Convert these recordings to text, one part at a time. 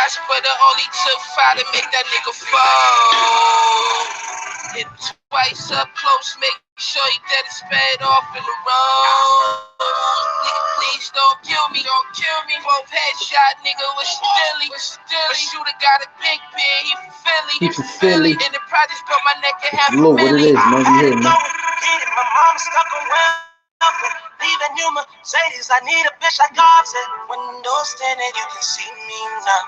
shots, but it only took 5 to make that nigga fall. Hit twice up close, make sure he dead and sped off in the road. Nigga, please don't kill me. Both headshot, nigga was Dilly. The shooter got a big beard, he from Philly. And the projects put my neck in half a Look what it milli. is, man. You hear me? My mom stuck around. Leaving you Mercedes, I need a bitch like Offset. Windows tinted, you can see me now.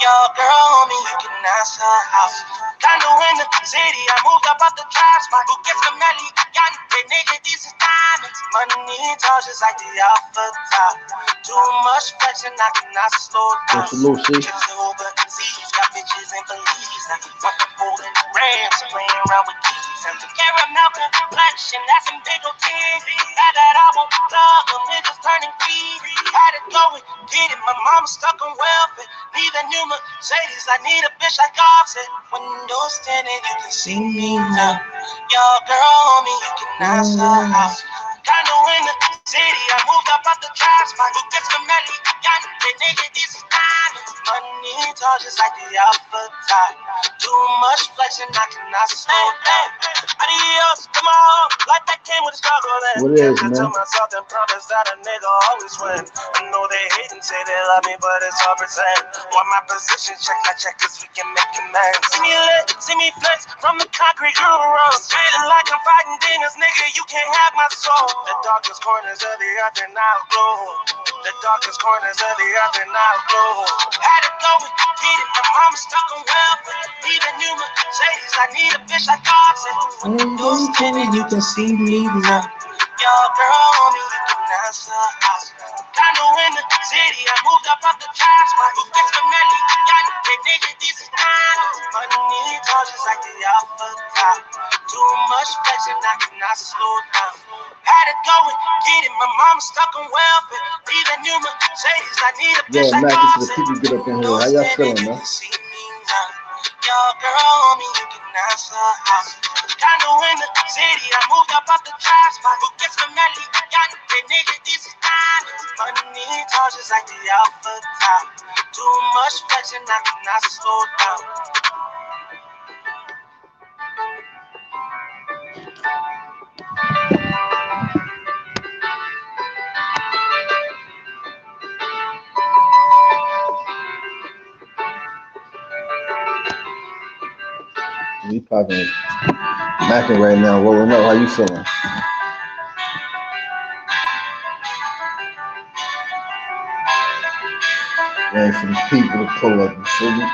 Your girl on me, you can ask her house. Condo in the city, I moved up out the drive spot. Who gets the melly? Young, they nigga, these is diamonds. Money talks just like the alpha top. Too much flexing, I cannot slow down. Overseas, got bitches in Belize. Now, want the fold in the Rams, playing around with keys. And the caramel complexion, that's some big old titties. That I won't plug them, niggas turning green. Had it going, get it, my mama stuck on welfare. Leaving new Mercedes, I need a bitch like Offset. Windows tinted, you can see me now. Your girl on me, you can ask her house. Condo in the city, I moved up out the drive spot. Who gets the melly? Young, they nigga, this is diamonds. Money talk just like the alpha top. Too much flexing, I cannot slow down. Adios, come on, like that came with a struggle. What is, man? Tell myself and promise that a nigga always win. I know they hate and say they love me, but it's all pretend. Want my position, check my check, cause we can make amends. See me lit, see me flex from the concrete road. Feeling like I'm fighting demons, nigga, you can't have my soul. The darkest corners of the earth and I'll glow. The darkest corners of the earth and I'll glow. Had it going, get it, my mama stuck on welfare. Even new Mercedes, I need a bitch like Offset. Windows tinted, you can see me now. Your girl on me, you can ask her house. Condo in the city, I moved up out the drive spot. Who gets the melly? Young, they nigga, these is diamonds. Money talk just like the alpha top. Too much flexing, I cannot slow down. Had it going, get it, my mama stuck on welfare. Leaving new Mercedes, I need a bitch like Mac, it's the people get up in here. How y'all feeling, man? Your girl on me, you can ask her house. Condo in the city, I moved up out the drive spot. Who gets the melly? Young, they nigga, these is diamonds. Money talk just like the alpha top. Too much flexing, I cannot slow down. We popping Mackin right now, rolling up. How you feeling? Waiting for the people to pull up, you feel me?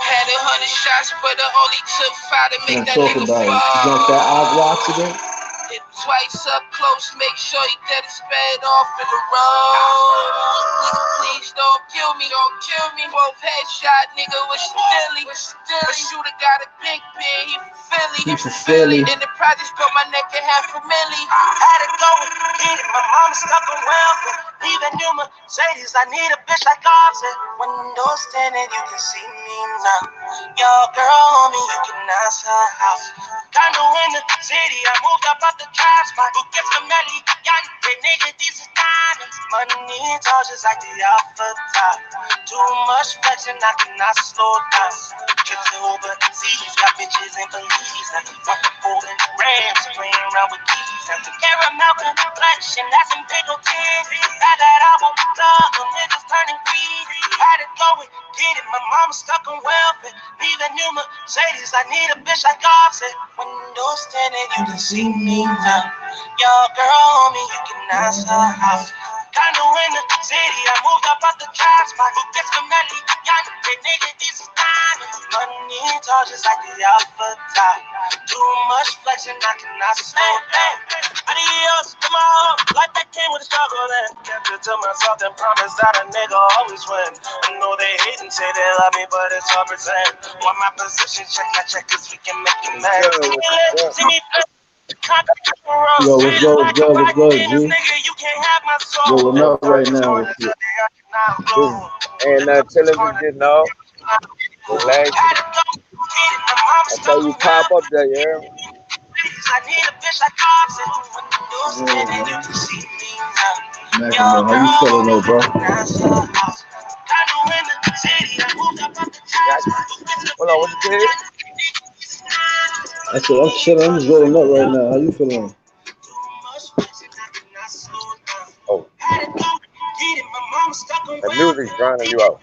Had 100 shots, but it only took 5 to make that Talk nigga about it. You fall. drunk that agua accident? Hit twice up close, make sure he dead and sped off in the road. Nigga, please don't kill me. Both headshot, nigga was Dilly. The shooter got a big beard, he from Philly. And the projects put my neck in half a milli. Had it going, get it, my mama stuck on welfare. Leaving new Mercedes, I need a bitch like Offset. Windows tinted, you can see me now. Your girl on me, you can ask her house. Condo in the city, I moved up out the drive spot. Who gets the melly? Young, they nigga, these is diamonds. Money talk just like the alpha top. Too much flexing, I cannot slow down. Trips overseas, got bitches in Belize. Now, want the fold in the Rams, playing around with keys. And the caramel complexion, that's some big old titties. That I won't plug them, niggas turning green. Had it going, get it, my mama stuck on welfare. Leaving new Mercedes, I need a bitch like Offset. Windows tinted, you can see me now. Your girl on me, you can ask her house. Condo in the city, I moved up out the drive spot. Who gets the melly? Young, they nigga, these is diamonds. Money talk just like the alpha top. Too much flexing, I cannot slow down. Adios, come on, like that came with a struggle. And kept it to myself and promised that a nigga always win. I know they hate and say they love me, but it's all pretend. Want my position, check my check, cause we can make amends. See me. Yo, what's good, G? Rolling up right now. And television, no. Relaxing. That's how you pop up there, yeah. I need a bitch like Thompson. Windows Yeah, tinted, you man. can see me now. Mackin, Your bro. How you girl feeling on me, though, bro? that's her house. Got no in the city, I moved up out the Got tax. you. Hold on, what you said? I said I'm chilling. I'm just rolling up right now. How you feeling? Oh, Had it go, get it, my mama stuck that around. music's drowning you out.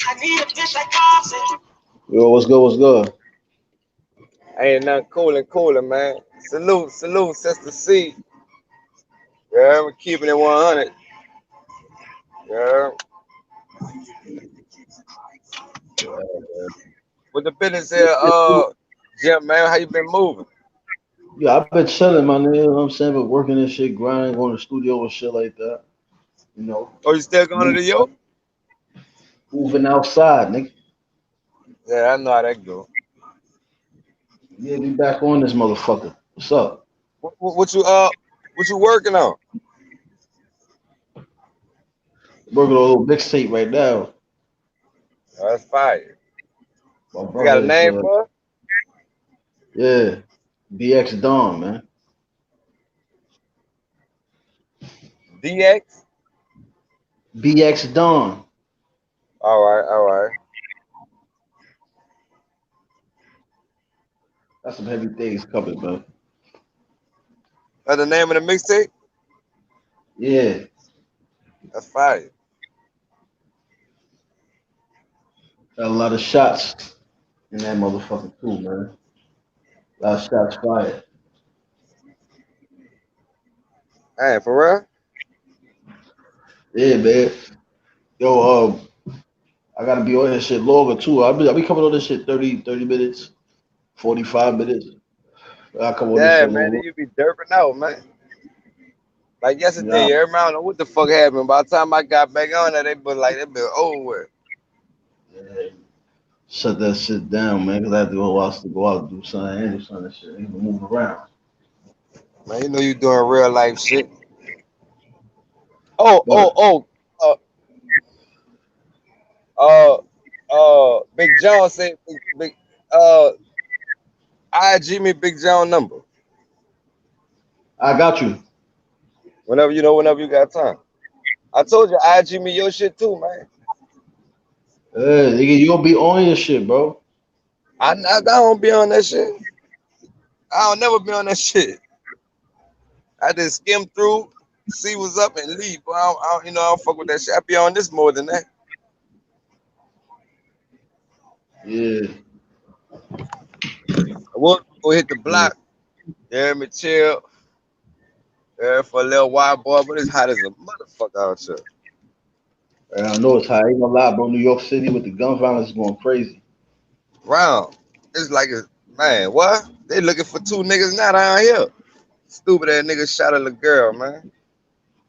I need a bitch like Thompson. Yo, what's good? What's good? Ain't nothing cooling, man. Salute, Sister C. Yeah, we're keeping it 100. Yeah. With the business here, Jim, man, how you been moving? Yeah, I've been chilling, my nigga. You know what I'm saying? But working and shit, grinding, going to the studio and shit like that. You know, Oh, you still going to move, the yo? moving outside, nigga. Yeah, I know how that go. Yeah, be back on this motherfucker. What's up? What you working on? Working on a little mixtape right now. Oh, that's fire. My You got a brother is, name for it? yeah, BX Dawn, man. DX? BX Dawn. All right. That's some heavy things coming, man. That's the name of the mixtape? Yeah, That's fire. got a lot of shots in that motherfucker too, man. A lot of shots fired. Hey, for real? Yeah, man. Yo, I gotta be on this shit longer too. I be coming on this shit 30 minutes, 45 minutes. I come on this Yeah, shit a man, little then long. you be derping out, man. Like Yeah, yesterday, every I don't know what the fuck happened. By the time I got back on there, they been over with. yeah. Shut that shit down, man, because I have to go out and do something and do something and shit. Even move around. Man, you know you doing real life shit. Oh, oh, But oh. Big John said, uh, IG me Big John number I got you. whenever you got time. I told you IG me your shit too, man. Nigga, you gonna be on your shit, bro. I don't be on that shit. I don't never be on that shit. I just skim through, see what's up, and leave. But I don't fuck with that shit. I be on this more than that. Yeah, I will go hit the yeah. block. Yeah, me chill. Yeah, for a little while, boy. But it's hot as a motherfucker out here. And I know it's high. I ain't gonna lie, bro. New York City with the gun violence is going crazy. Round. It's like a man. What? They looking for two niggas now down here. Stupid ass nigga shot a little girl, man.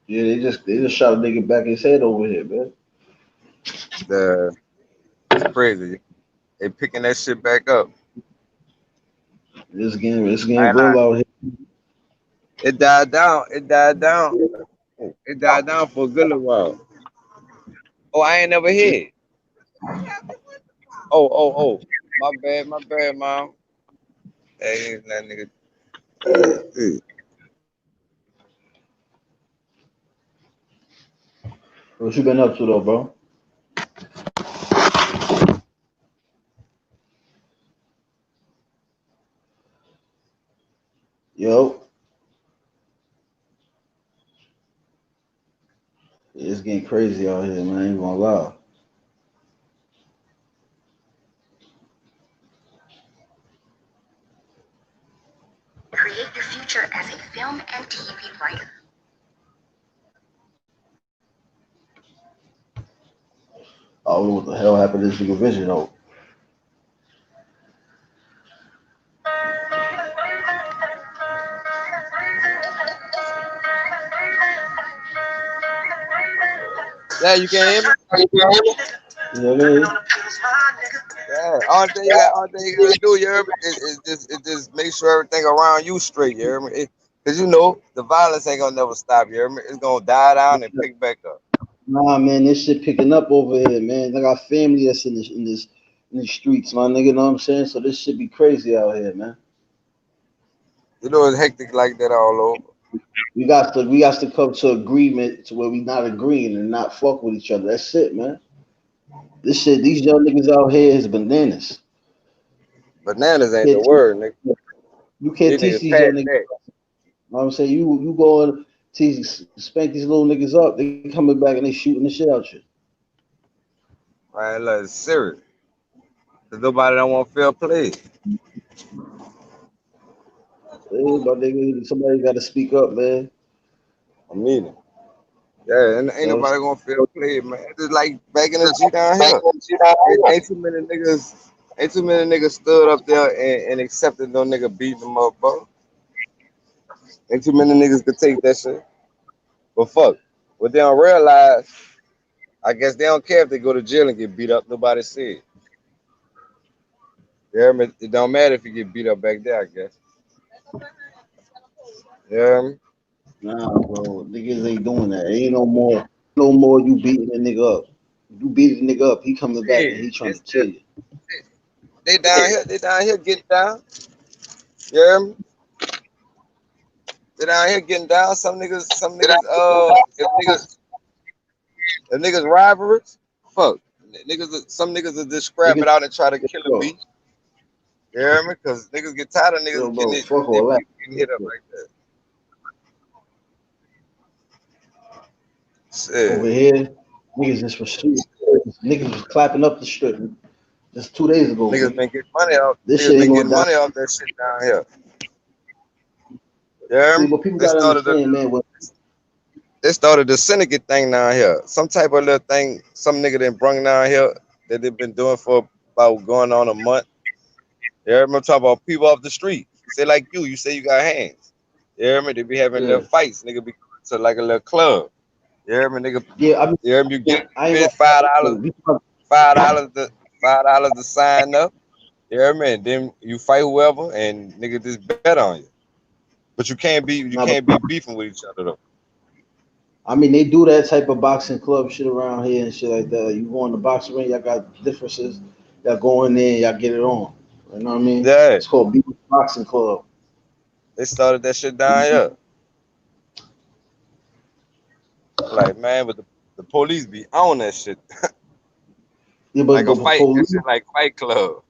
Yeah, they just shot a nigga back in his head over here, man. The It's crazy. They picking that shit back up. It's getting I ain't lying. real out here. It died down. It died down. It died down for a good little while. Oh, I ain't never hit. Oh. My bad, mom. Hey, that nigga. Hey. What you been up to though, bro? Yo, it's getting crazy out here, man. I ain't gonna lie. Create your future as a film and TV writer. I don't know what the hell happened to this nigga Vision though. Yeah, you can hear me? You know what I mean? Yeah. All thing you gotta do, you hear me? It just make sure everything around you straight, you hear me? Cause you know the violence ain't gonna never stop, you hear me? It's gonna die down and pick back up. Nah, man, this shit picking up over here, man. I got family that's in this in the streets, my nigga. Know what I'm saying? So this shit be crazy out here, man. You know it's hectic like that all over. We got to come to agreement to where we not agreeing and not fuck with each other. That's it, man. This shit, these young niggas out here is bananas. Bananas ain't the Can't teach, word, nigga. you can't These teach niggas these young past niggas. that. Know what I'm saying? You go and teach, spank these little niggas up. They coming back and they shooting the shit out you. Man, look, it's serious. Cause nobody don't want fair play. Hey, my nigga, somebody got to speak up, man. I mean it. Yeah, and ain't You know what nobody gonna fair play, man. Just like back in the G down here. Ain't too many niggas. Ain't too many niggas stood up there and accepted no nigga beating them up, bro. Ain't too many niggas could take that shit. But fuck, what they don't realize, I guess they don't care if they go to jail and get beat up. Nobody said. Yeah, it don't matter if you get beat up back there. I guess. Yeah, Nah, bro, niggas ain't doing that. Ain't no more you beating a nigga up. You beat a nigga up, he coming back and shit. he trying to It's kill just you. they down here. They down here getting down. Yeah, they down here getting down. Some niggas. If niggas rivalries, fuck. Some niggas will just scrap Niggas, it out and try to kill a yo, beat. You hear me? Because niggas get tired of yo, niggas getting bro, it, fuck their all that. people getting hit up like that. Over Shit. here, niggas just pursuing. Niggas was clapping up the strip just 2 days ago, Niggas B. been getting money off. This Niggas shit ain't been going getting down. money off that shit down here. You hear See, me? but people gotta understand, man. What They started the syndicate thing down here. Some type of little thing. Some nigga then brung down here that they've been doing for about going on a month. You hear me? I'm talking about people off the street. Say like you say you got hands. You hear me? They be having yeah, little fights. Nigga be going to like a little club. You hear me, nigga? yeah. I mean, You hear me? You get I ain't bid gonna. $5 to sign up. You hear me? And then you fight whoever, and nigga just bet on you. But you Nah, can't be beefing with each other though. I mean, they do that type of boxing club shit around here and shit like that. You go in the boxing ring, y'all got differences. Y'all go in there, y'all get it on. You know what I mean? Yeah, It's called Beach Boxing Club. they started that shit down here. Like man, but the police be on that shit Yeah, like a but the fight. That police. shit like Fight Club.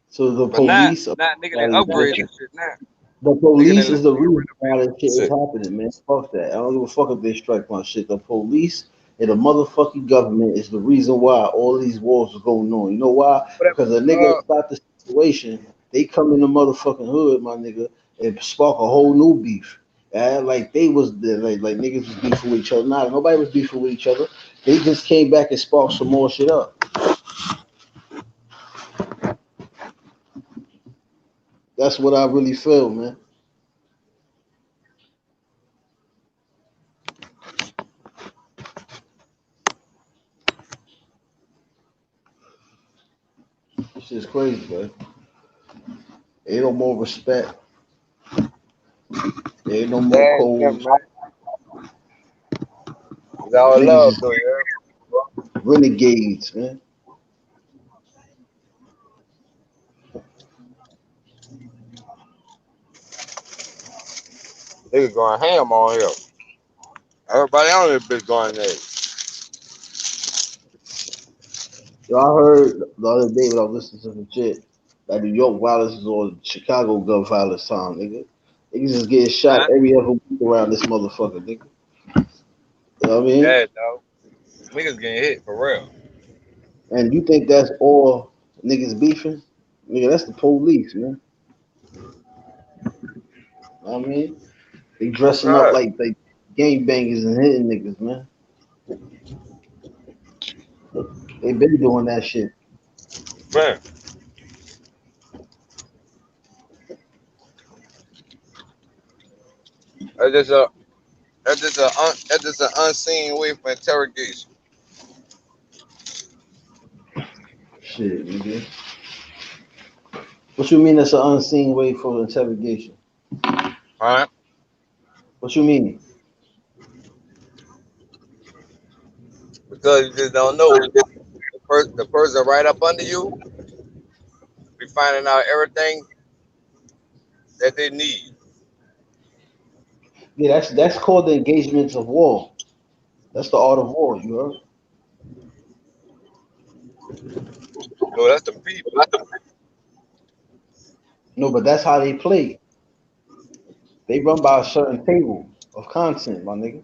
So the But not police are not nigga they slightly upgrade different. that shit now. The Nigga police then is the nigga reason why renovate that shit is shit. happening, man. Fuck that. I don't give a fuck if they strike my shit. The police and the motherfucking government is the reason why all these wars are going on. You know why? Whatever. Because a nigga start the situation, they come in the motherfucking hood, my nigga, and spark a whole new beef. Like they was the like niggas was beefing with each other. Nah, nobody was beefing with each other. They just came back and sparked some more shit up. That's what I really feel, man. This shit's crazy, man. Ain't no more respect. Ain't no more That ain't nothing, codes. man. It's all Niggas love is though, yeah. renegades, man. Nigga going ham on here. Everybody on this bitch going there. Yo, I heard the other day when I was listening to some shit that New York violence is on Chicago gun violence time, nigga. Niggas is getting shot Huh? every other week around this motherfucker, nigga. You know what I mean? Yeah, dog. Niggas getting hit for real. And you think that's all niggas beefing? Nigga, that's the police, man. You know what I mean? They Oh dressing up God. like they gang bangers and hitting niggas, man. They been doing that shit. Man. That's just a that's just an unseen way for interrogation. Shit, nigga. What you mean that's an unseen way for interrogation? Alright? What you mean? Because you just don't know. The the person right up under you be finding out everything that they need. Yeah, that's called the engagements of war. That's the art of war. You heard? No, that's the people. No, but that's how they play. They run by a certain table of content, my nigga.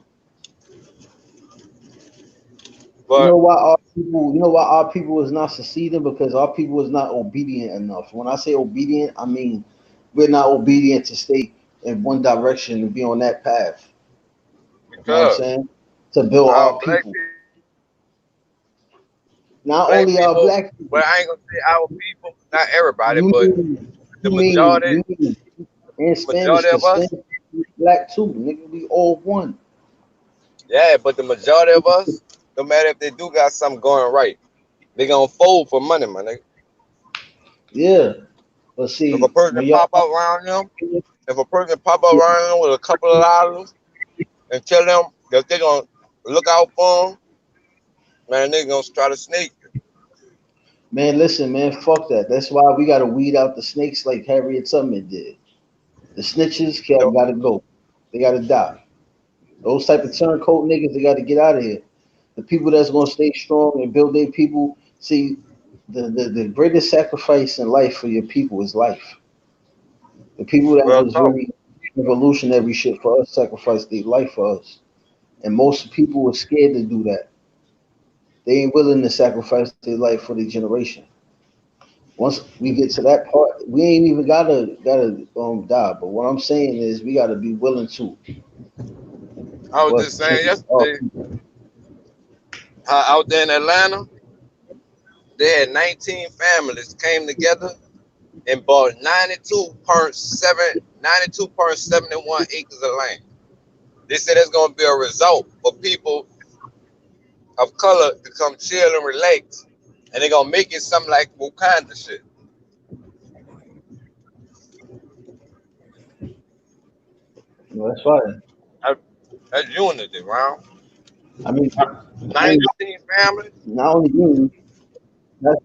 You But know why our people? You know why our people is not succeeding? Because our people is not obedient enough. When I say obedient, I mean we're not obedient to stay in one direction and be on that path. You know what I'm because saying? To build our our black people, people, not black only our people, black well, people. I ain't gonna say our people, not everybody, You but mean the majority, you mean in the Spanish? majority of Cause us, Spanish is black too, nigga. We all one. yeah, but the majority of us, no matter if they do got something going right, they gonna fold for money, my nigga. Yeah, but If a see, person when y'all pop up around them, if a person pop up around them with a couple of dollars and tell them that they gonna look out for them, man, they gonna try to snake you. man, listen, man, fuck that. That's why we gotta weed out the snakes like Harriet Tubman did. The snitches So, gotta go. They gotta die. Those type of turncoat niggas, they gotta get out of here. The people that's gonna stay strong and build their people. See, the greatest sacrifice in life for your people is life. The people that real was talk. really revolutionary shit for us sacrificed their life for us. And most people were scared to do that. They ain't willing to sacrifice their life for the generation. Once we get to that part, we ain't even gotta die. But what I'm saying is we gotta be willing to I was for us just to saying change our yesterday, people. how out there in Atlanta, they had 19 families came together and bought 92.71 acres of land. They said it's gonna be a result for people of color to come chill and relax, and they're gonna make it something like Wakanda shit. That's fine. That- That's unity, right? I mean, 19 families, not only you, that's,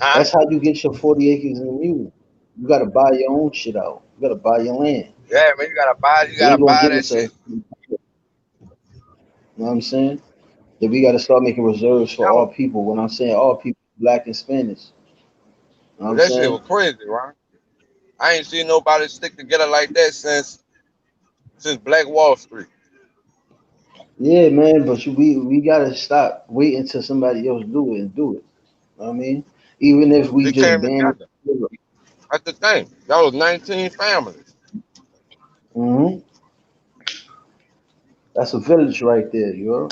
huh? that's how you get your 40 acres in the mule. You gotta buy your own shit out. You gotta buy your land. Yeah, man, you They gotta ain't gonna buy give that it to shit. us. You know what I'm saying? That we gotta start making reserves for That all was, people. When I'm saying all people, black and Spanish. You know what I'm that shit saying? was crazy, right? I ain't seen nobody stick together like that since Black Wall Street. Yeah, man, but we gotta stop waiting until somebody else do it and do it. You know what I mean? Even if we They just came ban together. That's the thing. That was 19 families. hmm that's a village right there, you know?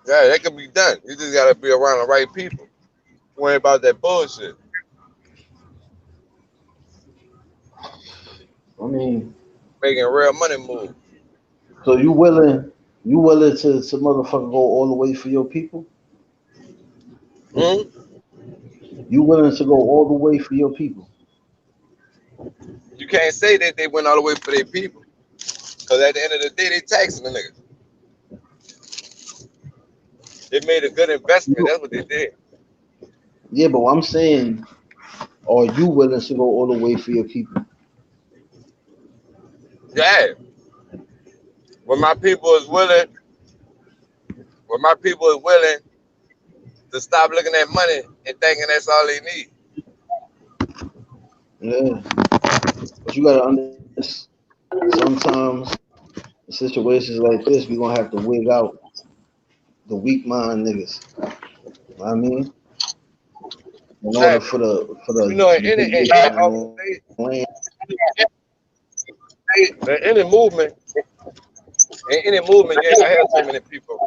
Yeah, that could be done. You just gotta be around the right people. Worry about that bullshit. I mean, Making real money move. so you willing to motherfucker go all the way for your people? Hmm? You willing to go all the way for your people? You can't say that they went all the way for their people. Cause at the end of the day, they taxing the niggas. They made a good investment. You, That's what they did. yeah, but what I'm saying, are you willing to go all the way for your people? Yeah. When my people is willing, when my people is willing to stop looking at money and thinking that's all they need. Yeah, but you gotta understand. Sometimes in situations like this, we gonna have to wig out the weak mind niggas. You know what I mean, in Yeah. order for You know, the in big any on land. movement, in any movement, you ain't gonna have too many people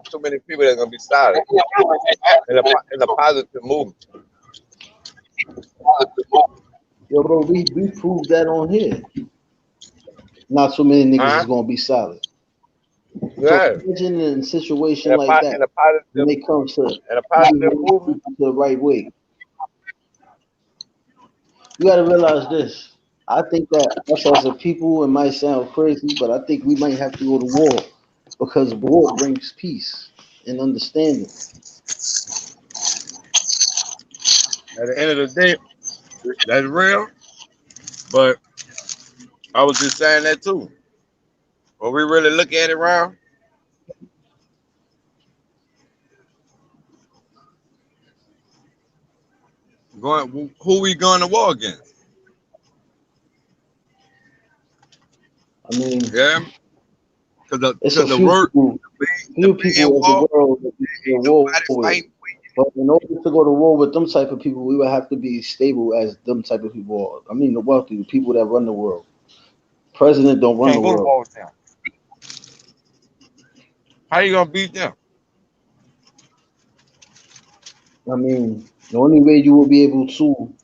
that's gonna be solid in a positive movement. Yo, bro, we proved that on here. Not so many niggas Huh? is gonna be solid. So Yeah. imagine in a In situation a like in a that when positive it comes to in a leading positive these movement. people to the right way. You gotta realize this. I think that us as a people, it might sound crazy, but I think we might have to go to war because war brings peace and understanding. At the end of the day, that's real. But I was just saying that too. When we really look at it around, who we going to war against? I mean, Yeah, because it's a the few word, people, the few main people of the war, world that we can go to ain't war nobody with. fighting. But in order to go to war with them type of people, we would have to be stable as them type of people are. I mean, the wealthy, the people that run the world. President don't run the Can't go to world. war with them. How you gonna beat them? I mean, the only way you will be able to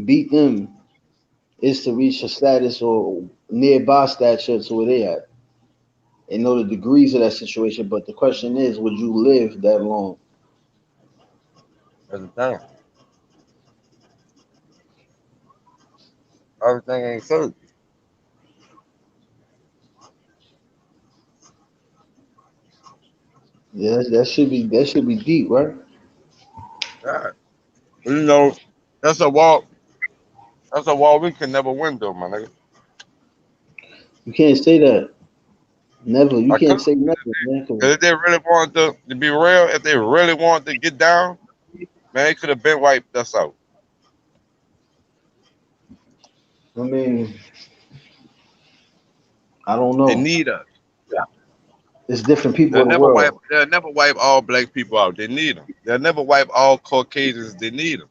beat them is to reach a status or nearby stature to where they at and know the degrees of that situation. But the question is, would you live that long? That's the thing. Everything ain't certain. Yeah, that should be deep, right? Yeah. You know, that's a war. That's a war we can never win, though, my nigga. You can't say that. Never. You I could, can't say nothing, man. 'Cause cause if they really wanted to be real, if they really wanted to get down, man, they could have been wiped us out. I mean, I don't They know. need us. It's different people in the world, They'll never wipe all black people out. They need them. They'll never wipe all Caucasians. They need them.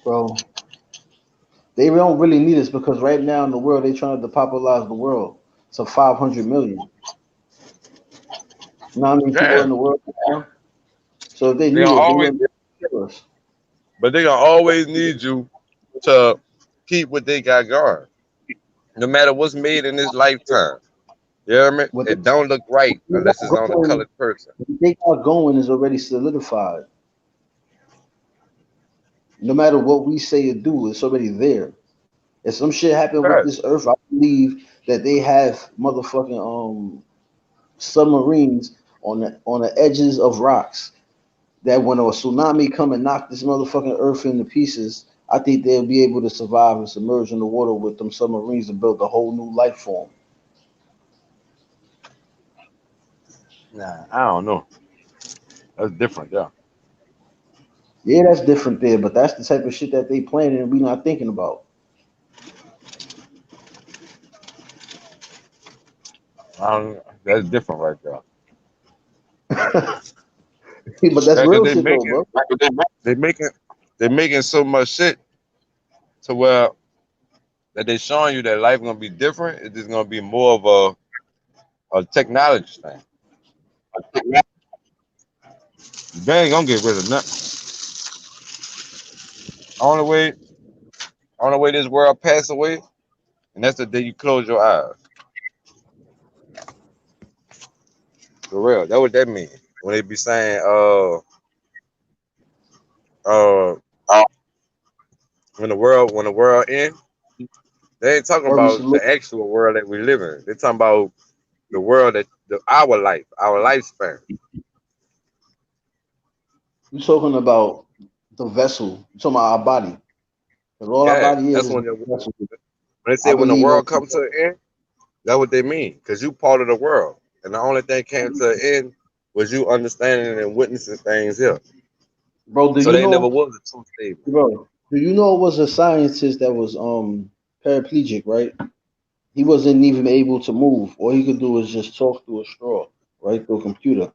bro. They don't really need us because right now in the world they trying to depopularize the world to 500 million. You know how many people Yeah, in the world now? So if they they need gonna us, they always, wouldn't kill us. but they gonna always need you to keep what they got going. No matter what's made in this lifetime. You know what I mean? What It don't look right they unless it's got on a going, colored person. what they got going is already solidified. No matter what we say or do, it's already there. If some shit happened with Right. this earth, I believe that they have motherfucking submarines on the edges of rocks. That when a tsunami come and knock this motherfucking earth into pieces, I think they'll be able to survive and submerge in the water with them submarines and build a whole new life form. Nah, I don't know. That's different, yeah. Yeah, that's different there, but that's the type of shit that they planning and we not thinking about. That's different right there. But that's Yeah, cause real shit though, bro. they making they making so much shit to where that they showing you that life gonna be different. It's just gonna be more of a technology thing. They ain't gonna get rid of nothing. Only way, only way this world pass away, and that's the day you close your eyes. For real, that what that mean. When they be saying, Uh, when the world end, they ain't talking Or we should about look, the actual world that we live in. They talking about the world our life, our lifespan. we talking about the vessel. We talking about our body. Because all our Yeah, body that's is when the vessel. they I say when the believe world comes to an end, that's what they mean. Cause you part of the world, and the only thing came to an end was you understanding and witnessing things here. bro, So they never was a true statement. do you know it was a scientist that was paraplegic, right? He wasn't even able to move. All he could do was just talk through a straw, right? Through a computer.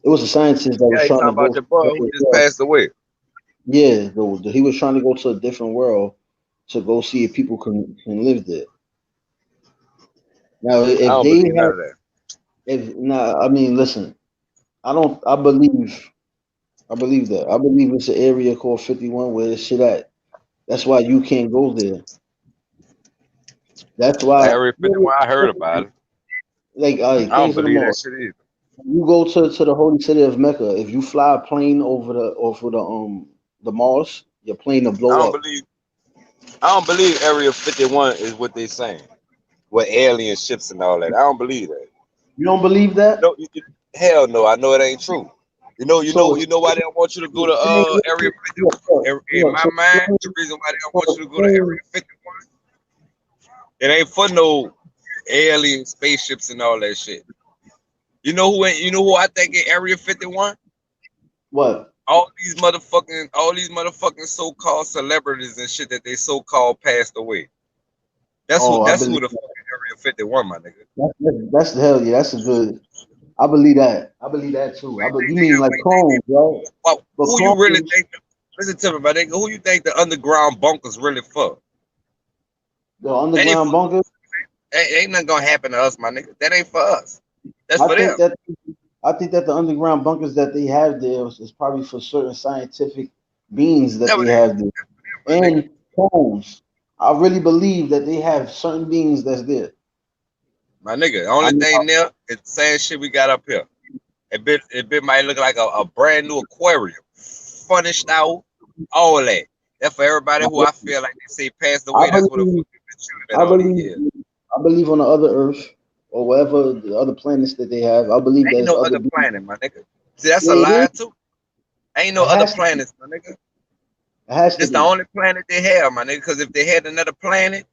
It was a scientist that was Yeah, you trying to talking go about to your brother who another just world. passed away. Yeah, he was trying to go to a different world to go see if people can live there. Now, I if don't they believe none have, of that. if nah, I mean, listen, I don't. I believe that. I believe it's an area called 51 where this shit at. That's why you can't go there. That's why, Area 51, I heard about it. like, all right, I don't things of the believe that most. shit either. You go to the holy city of Mecca. If you fly a plane over the mosque, your plane will I blow don't up. believe I don't believe Area 51 is what they saying. With alien ships and all that. I don't believe that. You don't believe that, No, hell no, I know it ain't true. So You know why they don't want you to go to Area 50. In my so mind, the reason why they don't want you to go to Area 51, it ain't for no alien spaceships and all that shit. You know who I think in Area 51? what? All these motherfucking so-called celebrities and shit that they so-called passed away. Oh, I That's who believe the fucking Area 51, my nigga. that's the hell yeah. That's a good. I believe that. I believe that too. You mean like clones, right? Well, But who you really clones, think? Listen to me, my nigga. Who you think the underground bunkers really for? the That ain't underground for bunkers. ain't nothing gonna happen to us, my nigga. That ain't for us. That's I for them. think that I think that the underground bunkers that they have there is probably for certain scientific beings that That they what have there my nigga. and clones. I really believe that they have certain beings that's there. My nigga. The I only mean, thing there is the same shit we got up here. It might look like a brand new aquarium, furnished out, all that. That's for everybody who I feel like they say passed I away. That's what the fuck believe we've been shooting at I all these believe years. I believe on the other Earth or whatever the other planets that they have. I believe Ain't there's no other other beings. planet, my nigga. See, that's a Yeah, it is. lie too. Ain't no It other has to be. planets, my nigga. It has to This the be. only planet they have, my nigga. Because if they had another planet,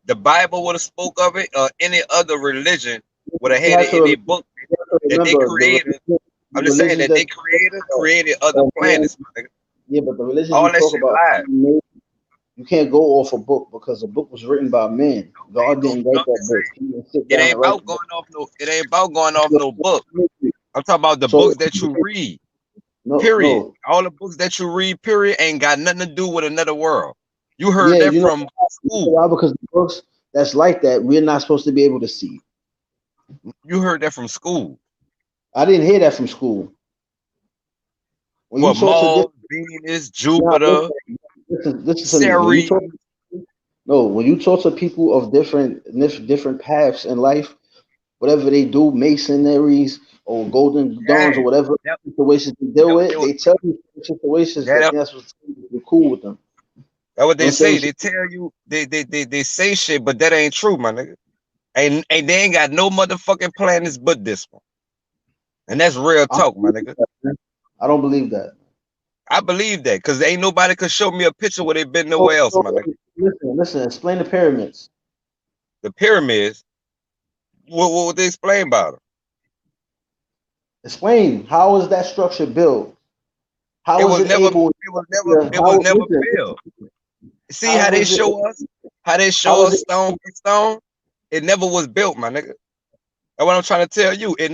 the Bible would have spoke of it, or any other religion would have You had have it in their to, book you have to that they remember created. the I'm just saying religions that that they created other man, planets, my nigga. yeah, but the religions All you that talk shit about, lies. you can't go off a book because a book was written by men. God didn't No, write I'm that just book. saying. He didn't sit It down ain't and write about the book. going off no. It ain't about going off no book. I'm talking about the So books that you read. no, Period. no, All the books that you read. Period. Ain't got nothing to do with another world. You heard yeah, that you know from school. why? Because the books that's like that, we're not supposed to be able to see. You heard that from school. I didn't hear that from school. When you What talk to Mars, different, Venus, now Jupiter, listen to me. When you talk, Ceres. no, when you talk to people of different paths in life, whatever they do, masonries or golden dawns or Yeah. whatever That, situations they deal that what they with, was they tell you situations that that, that's what's you're cool with them. that what You know they what I'm saying? say. They tell you they say shit, but that ain't true, my nigga. And they ain't got no motherfucking planets but this one. And that's real I don't talk, my believe nigga. that, man. I don't believe that. I believe that because ain't nobody could show me a picture where they been So, nowhere else, so my nigga. listen. Explain the pyramids. The pyramids, what would they explain about them? Explain how is that structure built? How is it able? It was never Listen, built. See how how they was it? show us? How they How show was us it? stone by stone? It never was built, my nigga. That's what I'm trying to tell you. It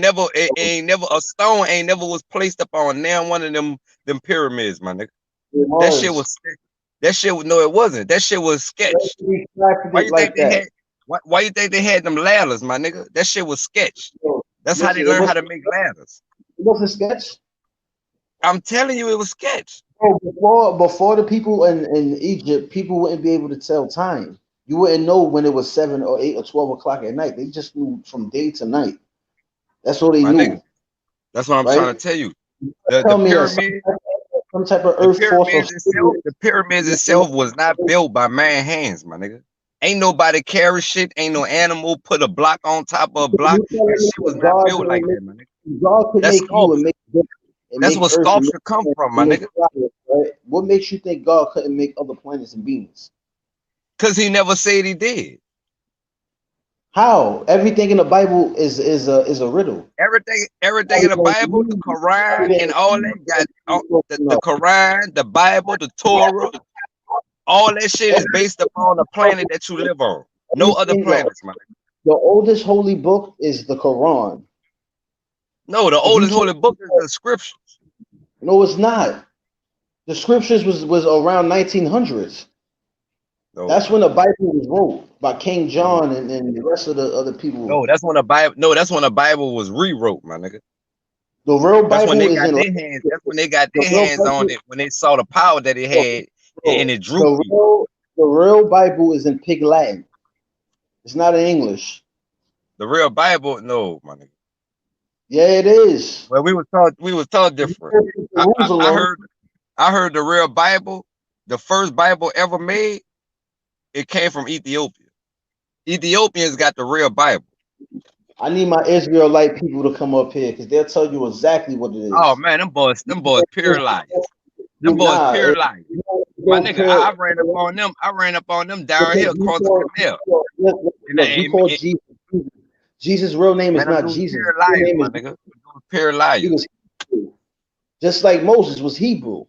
ain't never a stone ain't never was placed up on now one of them pyramids, my nigga. It That shit was. was that shit was no, it wasn't. That shit was sketched. We crafted Why it you think like they that. had why you think they had them ladders, my nigga? That shit was sketched. So, That's how they listen, it learned was how to make ladders. it was a sketch. I'm telling you, it was sketched. Bro, before the people in Egypt, people wouldn't be able to tell time. You wouldn't know when it was 7 or 8 or 12 o'clock at night. They just knew from day to night. That's all they My nigga. knew, That's what I'm right? trying to tell you. The Tell me that pyramid, some type of earth force or spirit. the pyramids itself was not built by man hands, my nigga. Ain't nobody carry shit, ain't no animal put a block on top of a block. You telling That me shit was that not God built like didn't that, my nigga. make God could That's make you and sculpture. make them and That's make what earth and sculpture come from, my make nigga. flowers, right? What makes you think God couldn't make other planets and beings? Cause he never said he did. How? Everything in the Bible is a riddle. Everything in the Bible, the Quran, and all that got the Quran, the Bible, the Torah, all that shit is based upon the planet that you live on. No other Everything, planets, my nigga. the oldest holy book is the Quran. No, the If you oldest talk, holy book is the scripture. no, it's not. The scriptures was around 1900s. No, That's my when the nigga. Bible was wrote by King No, John and the rest of the other people. no, that's when the Bible. No, that's when the Bible was rewrote, my nigga. The real That's when Bible they is got in their hands. That's when they got the their real hands on Bible. it. When they saw the power that it Bro, had, and bro, it drew people. the real Bible is in Pig Latin. It's not in English. The real Bible, no, my nigga. Yeah, it is. Well, we was taught different. I, I, I Jerusalem. heard I heard the real Bible, the first Bible ever made, it came from Ethiopia. Ethiopians got the real Bible. I need my Israelite people to come up here because they'll tell you exactly what it Oh is. man, them boys pure liars. Them boys Nah, pure liars. you My don't nigga, care. I ran up on them. I ran up on them down Because here across the canal. And look, you call Jesus. Jesus' real name is man, them not dudes Jesus. pure His liars, name my is nigga. Them dudes pure he liars. was Hebrew. Just like Moses was Hebrew.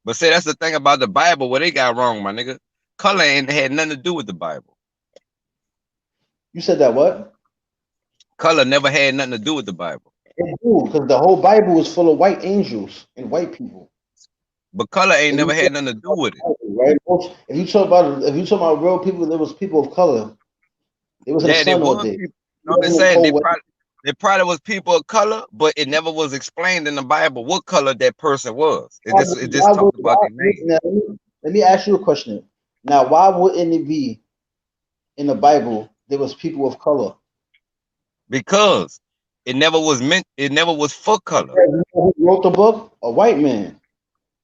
But say that's the thing about the Bible, what they got wrong, my nigga. Color ain't had nothing to do with the Bible. You said that what? Color never had nothing to do with the Bible. It do, because the whole Bible is full of white angels and white people. But color ain't If you never talk had nothing to do about with it. the Bible, right? If you talk about real people, there was people of color. They was in the Yeah, they sun all was day. people. It No, I'm just wasn't saying cold weather. they probably was people of color, but it never was explained in the Bible what color that person was. It just talked about their name. Now, let me ask you a question. Now, why wouldn't it be in the Bible there was people of color? Because it never was for color. You know who wrote the book? A white man.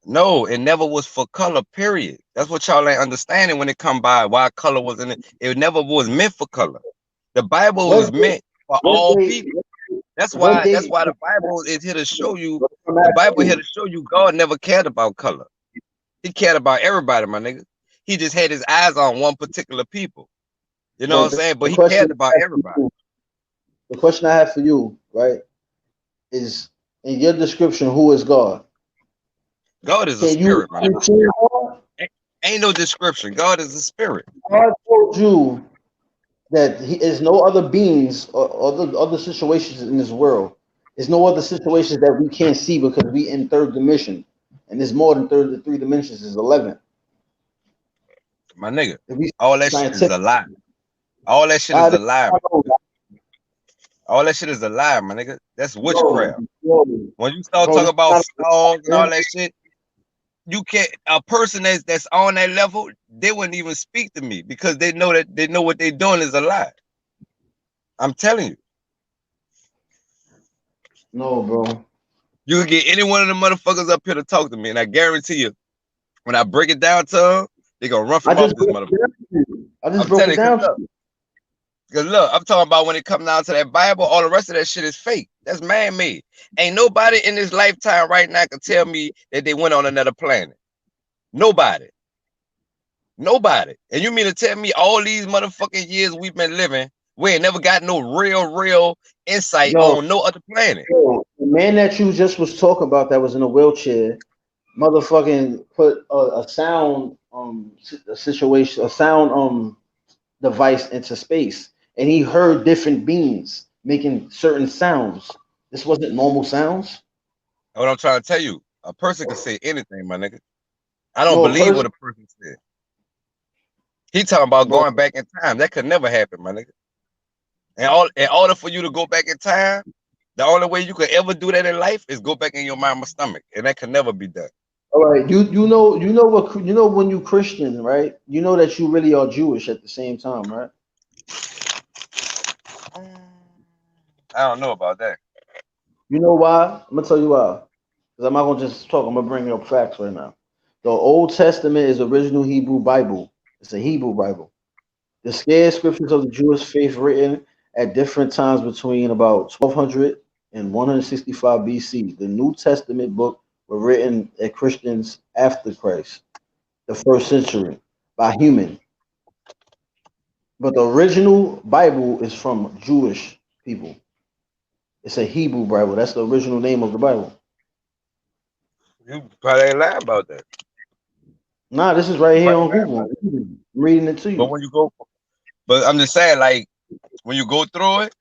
No, it never was for color, period. That's what y'all ain't understanding when it come by why color was in it. It never was meant for color. The Bible What was day? meant for What all day? people. That's What why that's day? why the Bible is here to show you. I'm The asking Bible here you. to show you God never cared about color. He cared about everybody, my nigga. He just had his eyes on one particular people. You know what But I'm saying? the But he question cared about I have for everybody. you, the question I have for you, right, is in your description, who is God? God is a Can you spirit, my nigga. see God? Ain't no description. God is a spirit. God told you that he is no other beings or other situations in this world. There's no other situations that we can't see because we in third dimension, and there's more than three dimensions. Is 11. My nigga. If we All that shit is scientific, a lie. All that shit I is a lie, I man. know, All that shit is a lie, my nigga. That's bro, witchcraft. bro, When you start bro, talking this is about not stars and a, all that shit, you can't a person that's on that level, they wouldn't even speak to me because they know what they're doing is a lie. I'm telling you. no, bro. You can get any one of the motherfuckers up here to talk to me, and I guarantee you, when I break it down to them, they gonna run I from off just this broke motherfucker. it down to you. I just I'm broke telling it you, down to you. cause look, I'm talking about when it comes down to that Bible, all the rest of that shit is fake. That's man-made. Ain't nobody in this lifetime right now can tell me that they went on another planet. Nobody. Nobody. And you mean to tell me all these motherfucking years we've been living, we ain't never got no real insight Yo, on no other planet? the man that you just was talking about that was in a wheelchair, motherfucking put a sound a situation, a sound device into space, and he heard different beings making certain sounds. This wasn't normal sounds. What I'm trying to tell you, a person can say anything, my nigga. I don't No, a believe person, what a person said. He talking about bro. going back in time. That could never happen, my nigga. And all in order for you to go back in time, the only way you could ever do that in life is go back in your mama's stomach, and that can never be done. All right, you know when you Christian, right? You know that you really are Jewish at the same time, right? I don't know about that. You know why? I'm gonna tell you why. Because I'm not gonna just talk. I'm gonna bring up facts right now. The Old Testament is original Hebrew Bible. It's a Hebrew Bible. The scarce scriptures of the Jewish faith written at different times between about 1200 and 165 BC. The New Testament book were written at Christians after Christ, the first century, by human. But the original Bible is from Jewish people. It's a Hebrew Bible. That's the original name of the Bible. You probably ain't lying about that. Nah, this is right You here probably on ain't lying Google. about that. I'm reading it to But you. when you go, but I'm just saying, like when you go through it,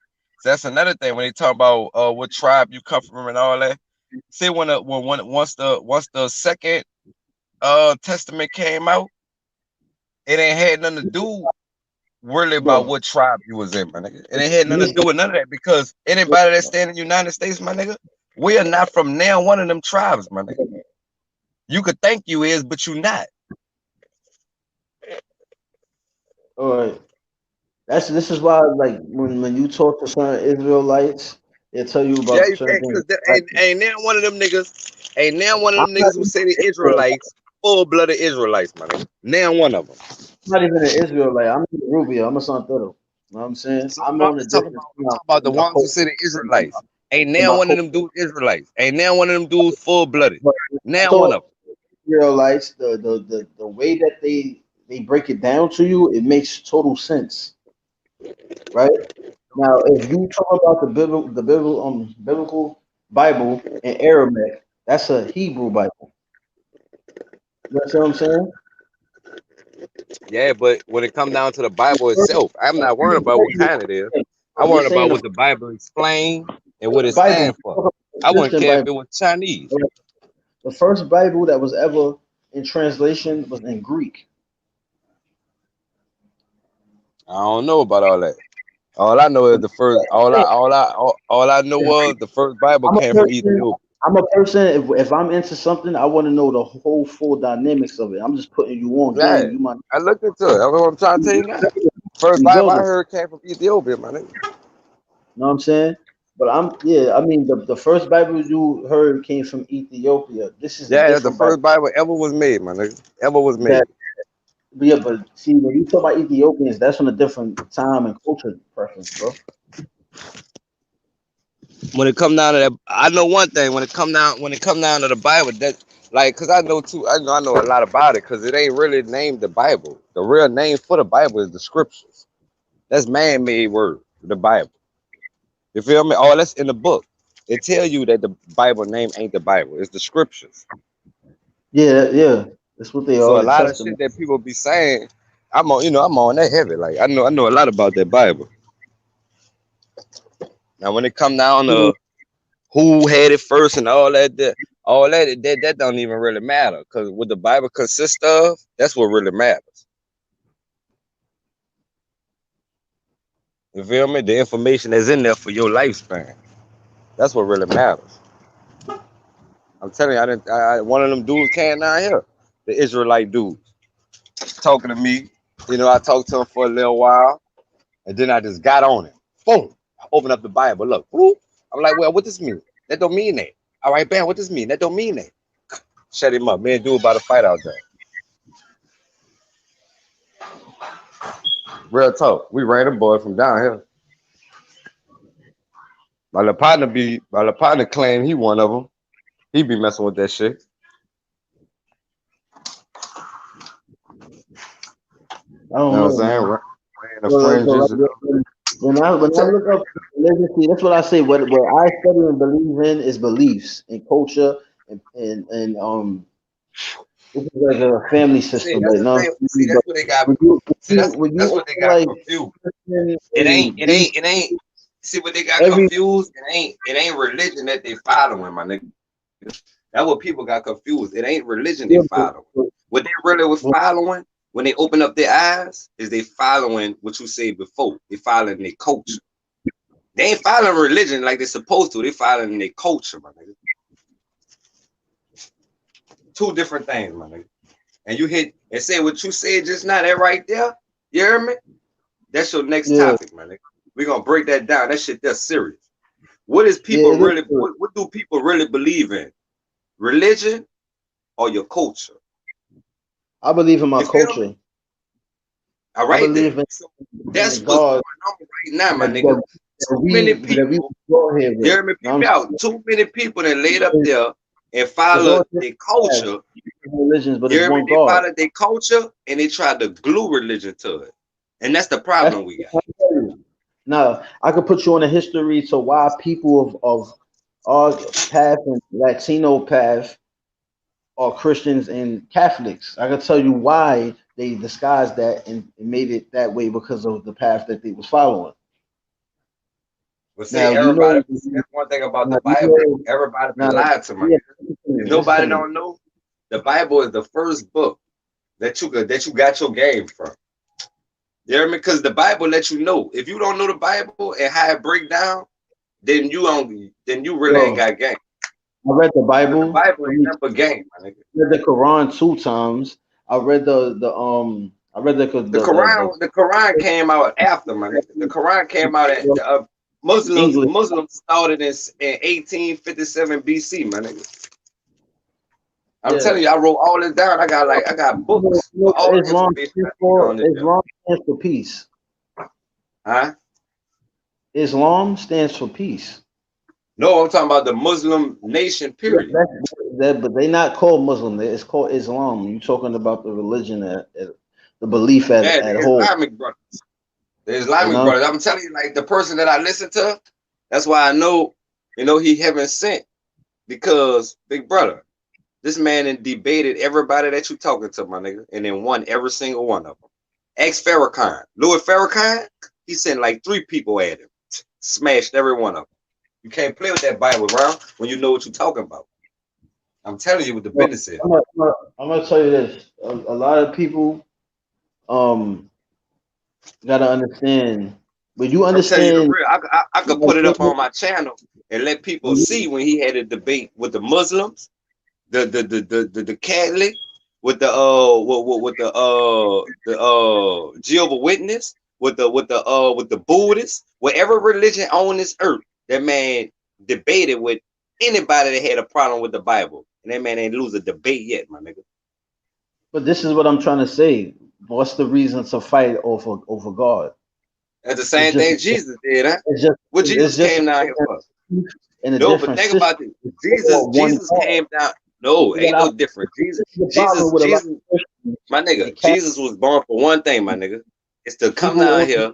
that's another thing. When they talk about what tribe you come from and all that. See once the second testament came out, it ain't had nothing to do really about Bro, what tribe you was in, my nigga. It ain't had let nothing me to do with none of that because anybody that stay in the United States, my nigga, we are not from now one of them tribes, my nigga. You could think you is, but you not. all right. This is why like when you talk to certain Israelites, they tell you Yeah, about you certain can't, things. cause there ain't now one of them niggas, ain't now one of I'm them not niggas who even say the an Israelite. Israelites, full blooded Israelites, my nigga. Now one of them. I'm not even an Israelite. I'm in Rubio. I'm a Santero. know what I'm saying? So I'm I'm on a just talking different about, I'm time talking about the in my ones who say the Israelites. Ain't in now my one of them dudes Israelites. Ain't now one of them dudes full blooded. But Now one so of them. Israelites, the way that they break it down to you, it makes total sense, right? Now, if you talk about the biblical Bible in Aramaic, that's a Hebrew Bible. You know what I'm saying? Yeah, but when it comes down to the Bible itself, I'm not worried about what kind it is. I'm You're worried about saying what the Bible explains and what the it Bible, stands for. I wouldn't Christian care if Bible. it was Chinese. The first Bible that was ever in translation was in Greek. I don't know about all that. All I know is the first. All I know was the first Bible I'm a came from person. Ethiopia. I'm a person. If I'm into something, I want to know the whole full dynamics of it. I'm just putting you on Yeah, game. You might I looked into it. That's what I'm trying to tell you now. First we Bible I building. heard came from Ethiopia, my nigga. Know what I'm saying? But I mean the first Bible you heard came from Ethiopia. This is a Yeah, that's the different Bible. first Bible ever was made, my nigga. Ever was made. That yeah, but see when you talk about Ethiopians, that's from a different time and culture preference, bro. When it come down to that, I know one thing. When it come down to the Bible, that like, cause I know too. I know a lot about it, cause it ain't really named the Bible. The real name for the Bible is the Scriptures. That's man-made word, the Bible. You feel me? Oh, that's in the book. It tell you that the Bible name ain't the Bible. It's the Scriptures. Yeah, yeah. That's what they are, So a the lot of shit testament. that people be saying, I'm on that heavy. Like I know a lot about that Bible. Now when it come down to who had it first and all that don't even really matter. Cause what the Bible consists of, that's what really matters. You feel me? The information that's in there for your lifespan. That's what really matters. I'm telling you, one of them dudes came down here, the Israelite dude, talking to me. You know, I talked to him for a little while, and then I just got on him. Boom! I open up the Bible. Look, whoop. I'm like, well, what this mean? That don't mean that. All right, bam. What this mean? That don't mean that. Shut him up. Me and dude about to fight out there. Real talk. We random boy from down here. My little partner claim he one of them. He be messing with that shit. I You don't know what I'm know, saying? man. Wearing the But fringes. like, when I look up religion, see, that's what I say. What I study and believe in is beliefs and culture and this is like a family See, system, that's like the no. thing. See, that's But what they got. when you See, when that's you what they got like confused. Christian It ain't. and It ain't. It ain't. See what they got every confused. It ain't. It ain't religion that they following, my nigga. That's what people got confused. It ain't religion they following. What they really was following when they open up their eyes is they following what you said before. They following their culture. They ain't following religion like they're supposed to. They following their culture, my nigga. Two different things, my nigga. And you hit and say what you said just now, that right there. You hear me? That's your next yeah topic, my nigga. We're gonna break that down. That shit that's serious. What is yeah people it is really true. what do people really believe in? Religion or your culture? I believe in my You feel me? culture. All I right believe then. So in that's the what's God going on right now, my that, nigga. that Too many we people, brought here you with. hear me, You know peep what out. Too many people that laid up I'm saying? there and It's follow all different their culture. religions, but You it's hear me? one They God. followed their culture and they tried to glue religion to it. And that's the That's problem we got. now I could put you on a history to why people of our path and Latino path are Christians and Catholics. I could tell you why they disguised that and made it that way because of the path that they was following. But see, Now everybody, see, that's one thing about the now you Bible. know, Everybody been now lied to, my yeah, nigga. If listen to nobody me. don't know, the Bible is the first book that you got your game from. You hear me? Because the Bible lets you know. If you don't know the Bible and how it break down, then you really ain't Yo, got game. I read the Because the Bible. Bible ain't nothing but game, my nigga. Read the Quran two times. I read I read The Quran came out after, my nigga. The Quran came out at English. Muslims started in 1857 BC, my nigga. I'm Yeah. telling you, I wrote all this down. I got books You know with all what the Islam information I stands need for? on this. Islam stands for peace. Huh? Islam stands for peace. No, I'm talking about the Muslim nation, Yeah, period. but they not called Muslim. It's called Islam. You talking about the religion the belief Yeah, at the whole. Islamic brothers. The You Islamic know. brothers. I'm telling you, like the person that I listen to, that's why I know, he heaven sent. Because, big brother, this man then debated everybody that you talking to, my nigga, and then won every single one of them. Ex Farrakhan. Louis Farrakhan, he sent like 3 people at him. Smashed every one of them. You can't play with that Bible, bro, when you know what you're talking about. I'm telling you what the Well, business is. I'm gonna tell you this. A lot of people um gotta understand. But you I'm telling you the understand real. I could put it up on my channel and let people when see when he had a debate with the Muslims, the Catholic, with the Jehovah Witness, with the Buddhists, whatever religion on this earth, that man debated with anybody that had a problem with the Bible, and that man ain't lose a debate yet, my nigga. but this is what I'm trying to say. What's the reason to fight over God? That's the It's same just thing Jesus did, huh? it's just What it's Jesus just came down here for? in a No, but different think system. about it. It's Jesus, all one Jesus God. came down. No, What ain't I no different. Jesus, this is the Jesus, problem with a lot Jesus, of Christians my nigga. and Catholic Jesus was born for one thing, my nigga. It's to come people. down Only here.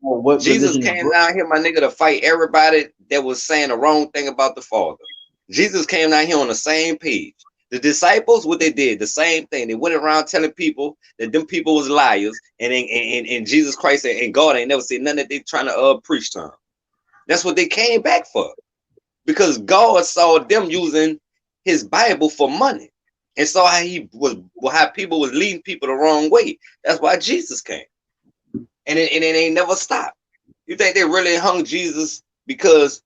know what Jesus religion is. came down here, my nigga, to fight everybody that was saying the wrong thing about the Father. Jesus came down here on the same page. The disciples, what they did, the same thing. They went around telling people that them people was liars, and Jesus Christ and God ain't never said nothing that they trying to preach to them. That's what they came back for, because God saw them using his Bible for money, and saw how people was leading people the wrong way. That's why Jesus came, and it ain't never stopped. You think they really hung Jesus because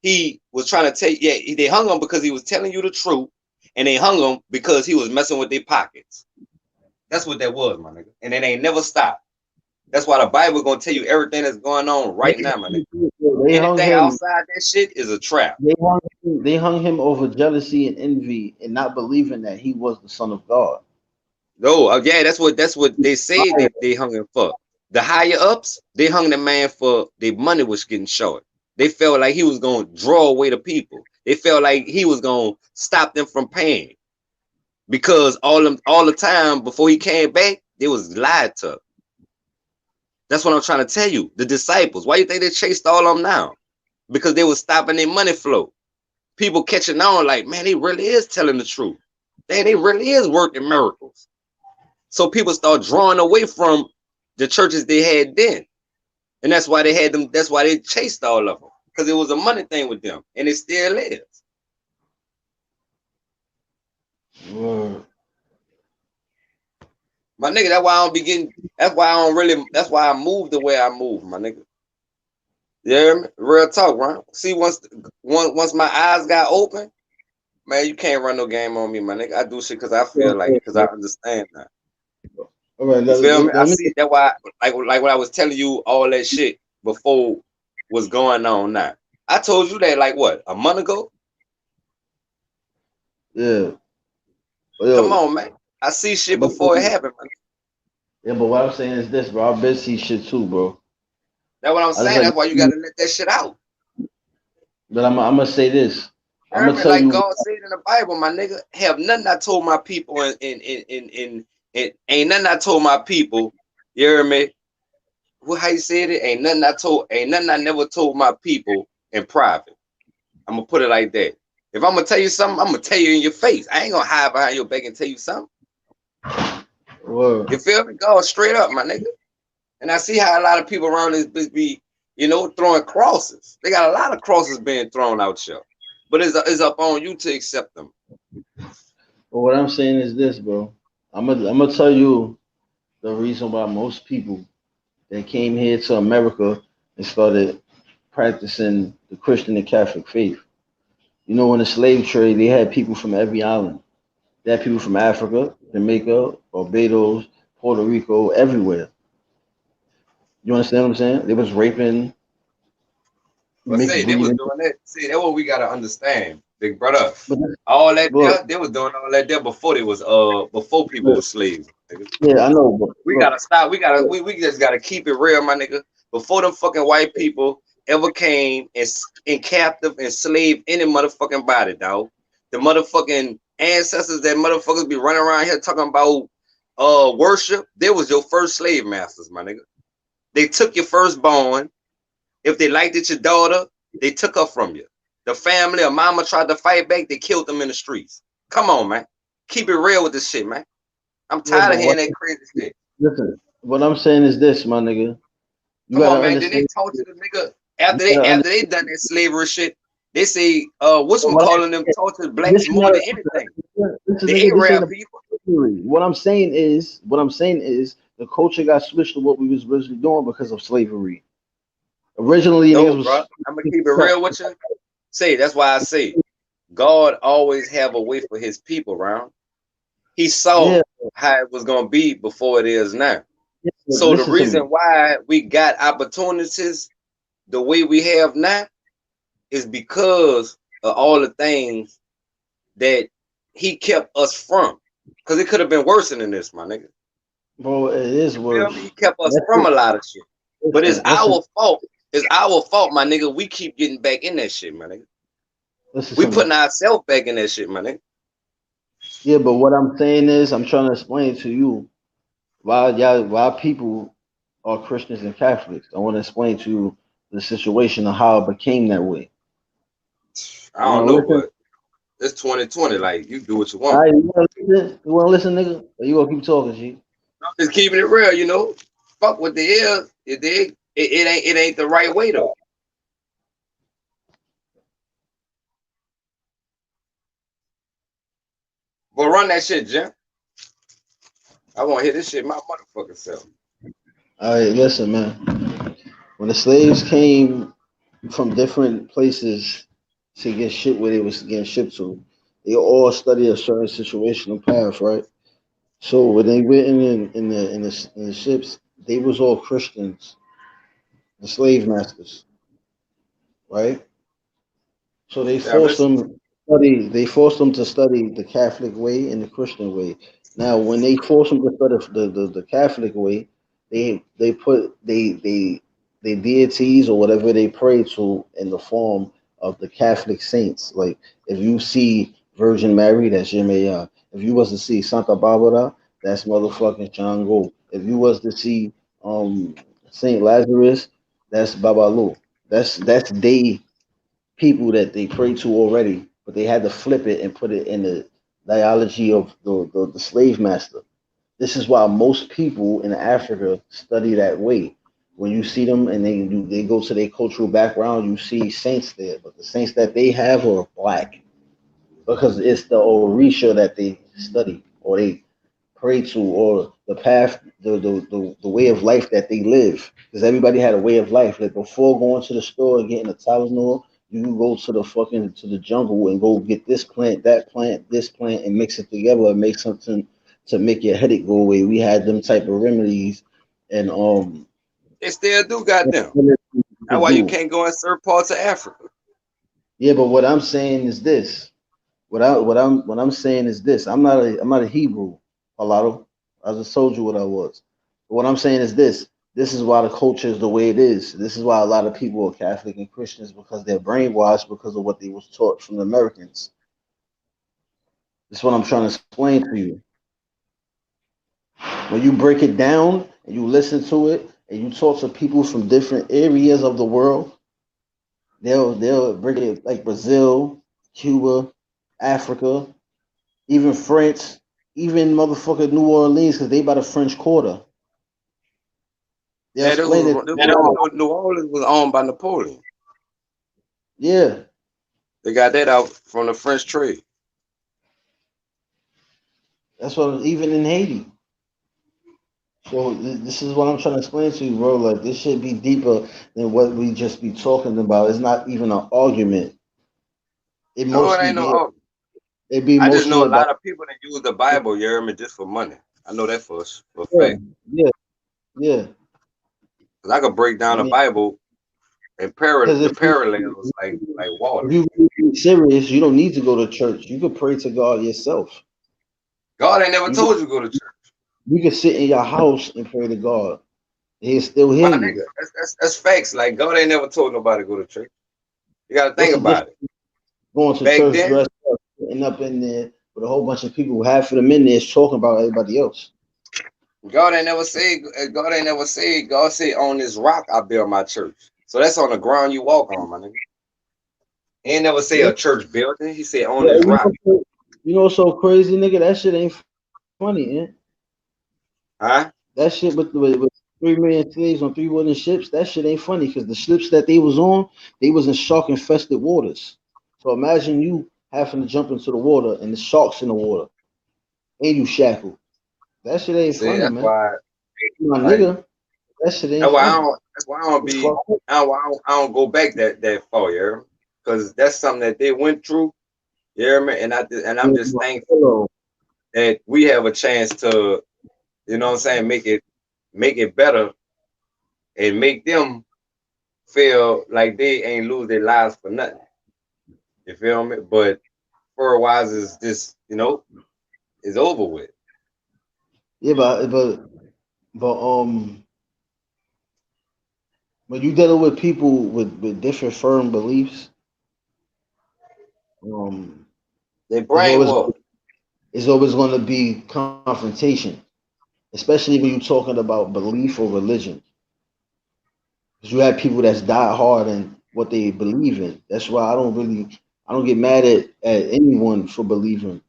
he was trying to take? Yeah, they hung him because he was telling you the truth, and they hung him because he was messing with their pockets. That's what that was, my nigga, and it ain't never stopped. That's why the Bible gonna tell you everything that's going on right now, my nigga. They hung Anything him. outside that shit is a trap. They hung him over jealousy and envy and not believing that he was the son of God. No, yeah, that's what they said they hung him for. The higher ups, they hung the man for their money was getting short. They felt like he was gonna draw away the people. They felt like he was gonna stop them from paying, because all the time before he came back, they was lied to. That's what I'm trying to tell you. The disciples, why you think they chased all of them now? Because they was stopping their money flow. People catching on like, man, he really is telling the truth. They really is working miracles. So people start drawing away from the churches they had then. And that's why they had them, that's why they chased all of them. Because it was a money thing with them. And it still is. Word. My nigga, that's why I move the way I move, my nigga. Yeah, real talk, right? See, once my eyes got open, man, you can't run no game on me, my nigga. I do shit because I feel like, because I understand that. All right, You feel me? I let me. see that why, like when I was telling you all that shit before was going on now. I told you that like what, a month ago? Yeah, Come yo, on, man. I see shit I'm gonna tell before it you. happened, man. Yeah, but what I'm saying is this, bro. I've been see shit too, bro. That's what I'm I just saying. like, That's why you gotta let that shit out. but I'm gonna say this. You I'm hear gonna me? tell Like you. God said in the Bible, my nigga. Have nothing I told my people in ain't nothing I told my people. You hear me? How you said it? Ain't nothing I never told my people in private. I'm gonna put it like that. If I'm gonna tell you something, I'm gonna tell you in your face. I ain't gonna hide behind your back and tell you something. Word. You feel me? Go straight up, my nigga. And I see how a lot of people around this bitch be, throwing crosses. They got a lot of crosses being thrown out here. But it's up on you to accept them. But what I'm saying is this, bro. I'm gonna tell you the reason why most people that came here to America and started practicing the Christian and Catholic faith. You know, in the slave trade, they had people from every island. They had people from Africa, Jamaica, Barbados, Puerto Rico, everywhere. You understand what I'm saying? They was raping, But mixed say they was breeding. doing that. See, that's what we gotta understand, big brother. But All that look, there, they was doing all that there before people look, were slaves, nigga. yeah, I know, but We look, gotta stop. We just gotta keep it real, my nigga. before them fucking white people ever came and captive and slave any motherfucking body, dog. The motherfucking ancestors that motherfuckers be running around here talking about worship, they was your first slave masters, my nigga. They took your firstborn. If they liked it, your daughter, they took her from you. The family or mama tried to fight back, they killed them in the streets. Come on, man. Keep it real with this shit, man. I'm Yeah, tired but of hearing that crazy shit. listen, what I'm saying is this, my nigga. You Come gotta on, man. Then they understand. talk to the nigga You after they gotta after understand. they done that slavery shit. They say, what's What calling them torture this blacks is more not than anything. listen, The nigga. This ain't Arab a people. theory. What I'm saying is the culture got switched to what we was originally doing because of slavery. Originally, niggas No, was bro. I'm gonna keep it real with you. Say that's why I say God always have a way for his people around. He saw yeah. how it was gonna be before it is now. Yeah, but So the listen to reason me. why we got opportunities the way we have now is because of all the things that he kept us from. Because it could have been worse than this, my nigga. Bro, it is You feel worse. me? He kept us That's from it. a lot of shit. But it's Listen, our fault. It's our fault, my nigga. We keep getting back in that shit, my nigga. listen We to me. putting ourselves back in that shit, my nigga. Yeah, but what I'm saying is, I'm trying to explain to you why people are Christians and Catholics. I want to explain to you the situation of how it became that way. I You don't want to know, listen? but it's 2020. Like, you do what you All want. right, you want to listen? You want to listen, nigga? Or you gonna keep talking, G? I'm just keeping it real, you know. Fuck what they is. It ain't the right way though. But run that shit, Jim. I want to hear this shit my motherfucking self. All right, listen, man. When the slaves came from different places to get shipped where they was getting shipped to, they all studied a certain situational path, right? So when they went in the ships, they was all Christians, the slave masters, right? So Yeah, I'm listening. they forced them to study the Catholic way and the Christian way. Now, when they forced them to study the Catholic way, they put they deities or whatever they pray to in the form of the Catholic saints. Like if you see Virgin Mary, that's Jemaya. If you was to see Santa Barbara, that's motherfucking Shango. If you was to see um Saint Lazarus, that's Babalu. That's they people that they pray to already, but they had to flip it and put it in the dialogy of the slave master. This is why most people in Africa study that way. When you see them and they go to their cultural background, you see saints there, but the saints that they have are black because it's the Orisha that they study or they pray to or the path, the way of life that they live. Because everybody had a way of life. Like before going to the store and getting a Tylenol, you can go to the fucking to the jungle and go get this plant, that plant, this plant, and mix it together and make something to make your headache go away. We had them type of remedies and They still do, goddamn. you That's could why you do. can't go in certain parts of Africa. Yeah, but what I'm saying is this. What I'm saying is this. I'm not a Hebrew, Halado. I just told you what I was. But what I'm saying is this. This is why the culture is the way it is. This is why a lot of people are Catholic and Christians because they're brainwashed because of what they was taught from the Americans. This is what I'm trying to explain to you. When you break it down and you listen to it and you talk to people from different areas of the world, they'll break it like Brazil, Cuba, Africa, even France, even motherfucking New Orleans, because they by the French Quarter. They'll Yeah, this explain it. was, this was you know, New Orleans was owned by Napoleon. Yeah, They got that out from the French trade. that's what even in Haiti. So this is what I'm trying to explain to you, bro. Like this should be deeper than what we just be talking about. It's not even an argument. It No, it mostly ain't no be argument. it be I just mostly know a about lot of people that use the Bible, you hear me, just for money. I know that for a yeah, fact. yeah, yeah. Cause I could break down I the mean, Bible and because the parallels like if water. you really be serious, you don't need to go to church. You could pray to God yourself. God ain't never You told you to go to church. you can sit in your house and pray to God. He'll still hear My you. nigga, that's facts. Like God ain't never told nobody to go to church. You gotta What's think the difference about it. going to Back church then, dressed up, sitting up in there with a whole bunch of people? Half of them in there is talking about everybody else. God ain't never said, God said, on this rock I build my church. So that's on the ground you walk on, my nigga. He ain't never say Yeah, a church building. He said on yeah. this rock. You know what's so crazy, nigga? That shit ain't funny, man. Huh? That shit with 3 million slaves on 3 wooden ships. That shit ain't funny because the ships that they was on, they was in shark infested waters. So imagine you having to jump into the water and the sharks in the water and you shackled. That shit ain't See, funny, that's man. why My like nigga, that shit ain't funny. that's why I don't be I don't go back that far, yeah. Because that's something that they went through, yeah, man. And I'm just thankful Hello. that we have a chance to, you know what I'm saying, make it better and make them feel like they ain't lose their lives for nothing. You feel me? But for wise is just, is over with. Yeah, when you dealing with people with different firm beliefs, um, They there's always brainwashed. it's always going to be confrontation, especially when you're talking about belief or religion. Because you have people that's die hard in what they believe in. That's why I don't get mad at anyone for believing.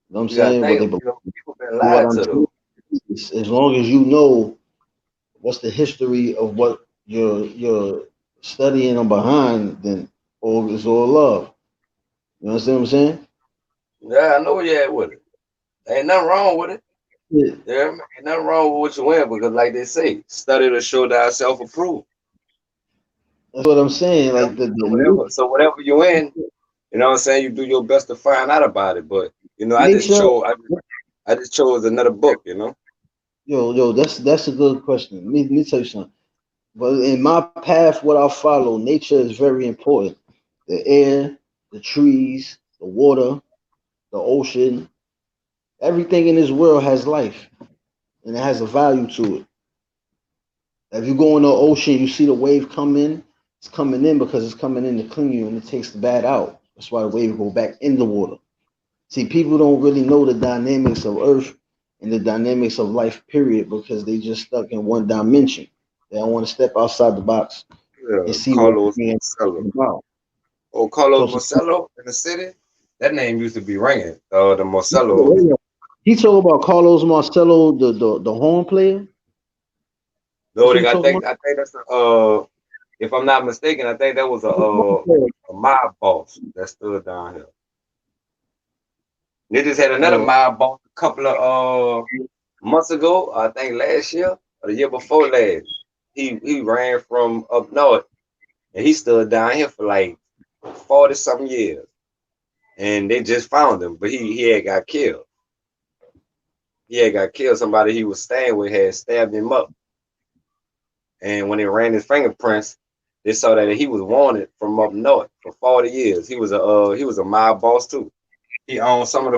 You know what I'm You gotta saying? What think, they believe. people been What lied I'm to saying though. is, as long as you know what's the history of what you're studying on behind, then all is all love. You understand what I'm saying? Yeah, I know where you at with it. Ain't nothing wrong with it. Yeah, Yeah, man, ain't nothing wrong with what you in because, like they say, study to show thyself approved. that's what I'm saying. Yeah. Like So whatever you in, you know what I'm saying, you do your best to find out about it. But nature. I just chose another book. Yo, that's a good question. Let me tell you something. But in my path, what I follow, nature is very important. The air, the trees, the water, the ocean, everything in this world has life and it has a value to it. If you go in the ocean, you see the wave come in, it's coming in because it's coming in to clean you and it takes the bad out. That's why the wave go back in the water. See, people don't really know the dynamics of Earth and the dynamics of life, period, because they just stuck in one dimension. They don't want to step outside the box and Yeah, see what's Carlos being Marcello. about. Oh, Carlos So, Marcello in the city. That name used to be ringing. The Marcello. so he talk about Carlos Marcello, the horn player. That's Though what he talking about. I think that's if I'm not mistaken, I think that was a mob boss that stood down here. They just had another Oh, mob boss a couple of months ago. I think last year or the year before last. He ran from up north and he stood down here for like 40 something years. And they just found him, but he had got killed. He had got killed. Somebody he was staying with had stabbed him up. And when they ran his fingerprints, they saw that he was wanted from up north for 40 years. He was a mob boss too. He owned some of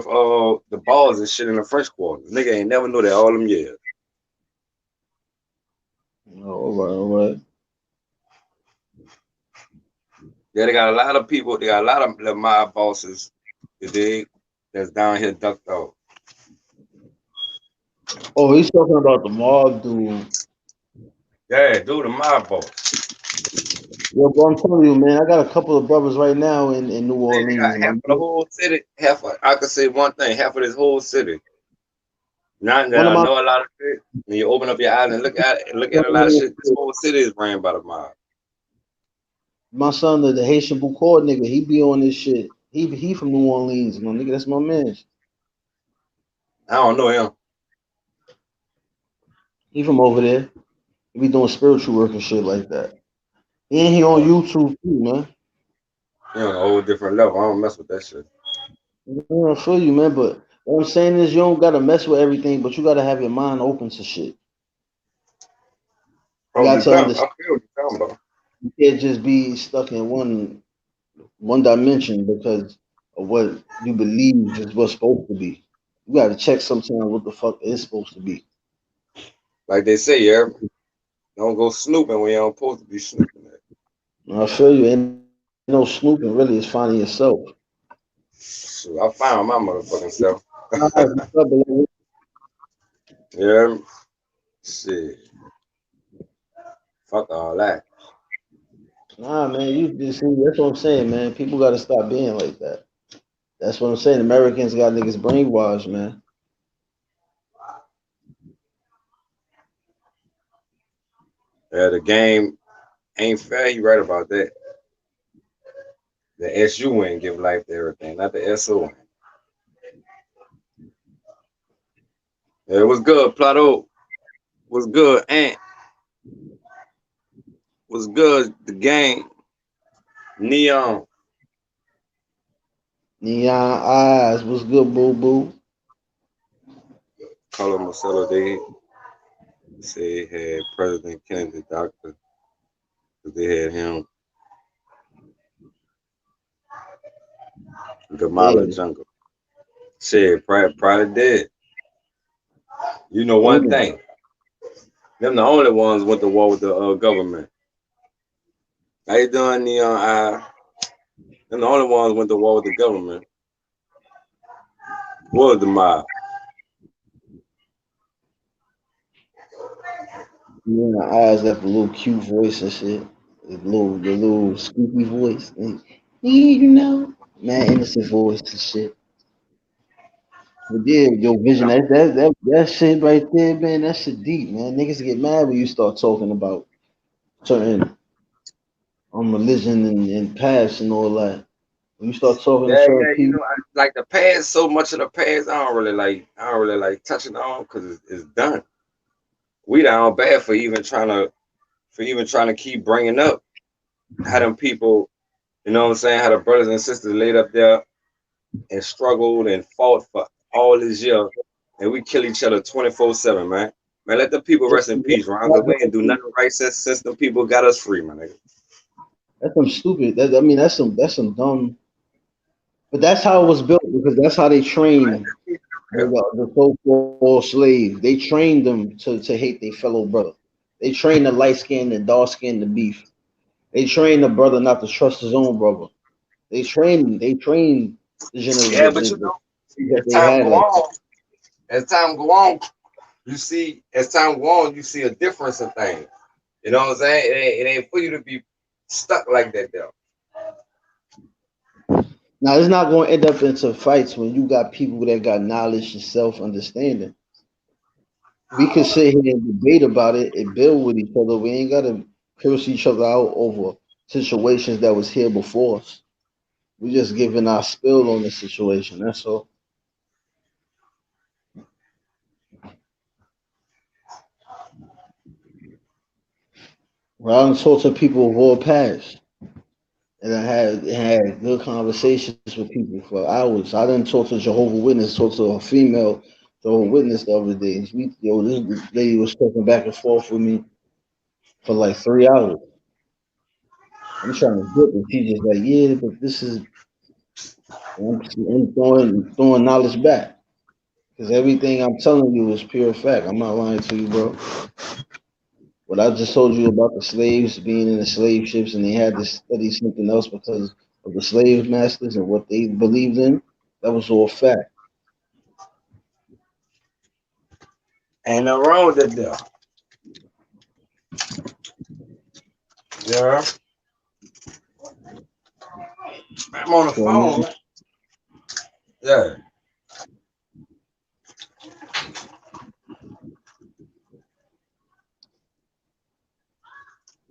the bars and shit in the French Quarter. Nigga ain't never knew that all them years. all right, all right. Yeah, they got a lot of people. They got a lot of the mob bosses. You dig? That's down here ducked out. Oh, he's talking about the mob dude. Yeah, dude, the mob boss. Yo, bro, I'm telling you, man, I got a couple of brothers right now in New They got Orleans, half man. of the whole city. I could say one thing. Half of this whole city. Not that One of I my know a lot of shit. When you open up your eyes and look at a lot of shit, this whole city is ran by the mob. my son, the Haitian Boucourt nigga, he be on this shit. He from New Orleans, my nigga. That's my man. I don't know him. He from over there. He be doing spiritual work and shit like that. And he on Uh, YouTube too, man. he on a whole different level. I don't mess with that shit. Yeah, I feel you, man. But what I'm saying is, you don't gotta mess with everything, but you gotta have your mind open to shit. You Holy got to jump. I understand. feel what you're talking about. You can't just be stuck in one dimension because of what you believe is what's supposed to be. You got to check sometimes what the fuck is supposed to be. Like they say, yeah. Don't go snooping when you don't supposed to be snooping at. I feel you. Ain't no snooping really. It's finding yourself. Shoot, I found my motherfucking self. Nah, it's trouble. Yeah, shit. Fuck all that. Nah, man, you just see. That's what I'm saying, man. People got to stop being like that. That's what I'm saying. Americans got niggas brainwashed, man. Yeah, the game ain't fair. You right about that. The SU ain't give life to everything, not the SO. Yeah, what's good, Plato? What's good, Ant? What's good, the game? Neon. Neon eyes. What's good, boo boo? Color Marcelo, they say had President Kennedy doctor because they had him demolish Damn. jungle. Shit, probably dead. You know one Damn. thing. Them the only ones went to war with the government. How you doing, Neon? Them the only ones went to war with the government. Was the mob. Neon eyes got the little cute voice and shit. The little squeaky voice. You know, man, innocent voice and shit. But yeah, your vision, that shit right there, man, that shit deep, man. Niggas get mad when you start talking about certain religion and past and all that. When you start talking to Yeah, certain yeah. You people, know, like the past. So much of the past, I don't really like. I don't really like touching on because it's done. We down bad for even trying to keep bringing up how them people. You know what I'm saying? How the brothers and sisters laid up there and struggled and fought for all this year, and we kill each other 24/7, man. Man, let the people rest in peace, Ron, because we ain't do nothing right since them people got us free, man. Nigga. that's some stupid. I mean, that's some dumb. But that's how it was built because that's how they train the so-called slave. They trained them to hate their fellow brother. They train the light skin and dark skin to beef. They train the brother not to trust his own brother. They train the Yeah, but you know, that as they time had go like on, as time go on, as time go on, you see a difference in things. You know what I'm saying? It ain't for you to be stuck like that, though. now it's not going to end up into fights when you got people that got knowledge and self understanding. We can sit here and debate about it and build with each other. We ain't got to curse each other out over situations that was here before us. We just giving our spill on the situation. That's all. Well, I done talked to people of all past, and I had good conversations with people for hours. I didn't talk to Jehovah Witness. Talked to a female Jehovah Witness the other day. This lady was talking back and forth with me for like 3 hours. I'm trying to get it. She just like, yeah, but this is I'm throwing knowledge back because everything I'm telling you is pure fact. I'm not lying to you, bro. What I just told you about the slaves being in the slave ships and they had to study something else because of the slave masters and what they believed in, that was all fact. Ain't nothing wrong with that, though. Yeah, I'm on the So, man, phone. Yeah,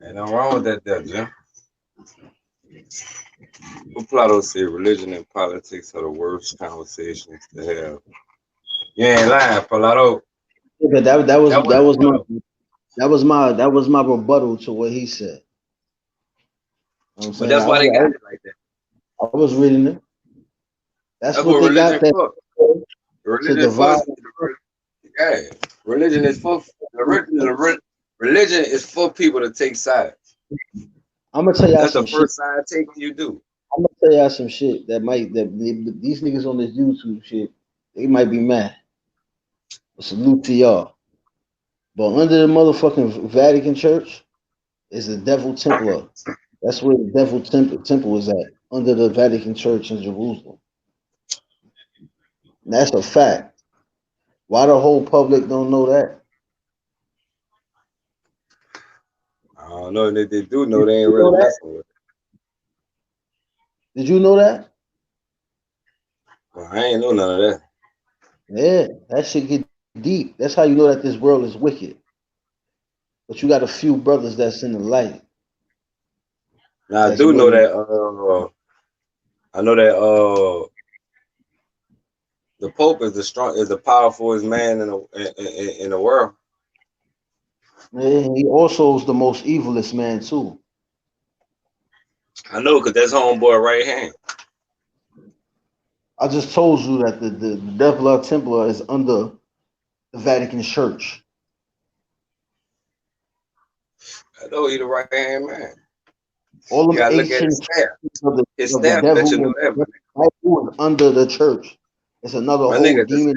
ain't nothing wrong with that, though, Jim. Plato said religion and politics are the worst conversations to have. You ain't lying, Plato. yeah, but that was That that wasn't was my Plato. that was my rebuttal to what he said. You know what I'm But saying that's I why was they I got was, it like that. I was reading it. That's That's what what they religion got that for. to Religion for divide. yeah. Religion is for religion is for people to take sides. I'm gonna tell y'all That's the some shit. first side taking you do. I'm gonna tell y'all some shit these niggas on this YouTube shit they might be mad. But salute to y'all. But under the motherfucking Vatican Church is the Devil Templar. That's where the Temple is at, under the Vatican Church in Jerusalem. And that's a fact. Why the whole public don't know that? I don't know. They do know Did they ain't you really know that? messing with it. Did you know that? Well, I ain't know none of that. Yeah, that shit get deep. That's how you know that this world is wicked. But you got a few brothers that's in the light. Now I That's do know willing. that. I know that. The Pope is the powerfulest man in the world. Yeah, he also is the most evilest man too. I know, cause that's homeboy right hand. I just told you that the Devil Templar is under the Vatican Church. I know he the right hand man. All You them gotta look at his ancient staff. His of the staff let you devil know that, my nigga. is under the church. It's another My whole nigga, demon.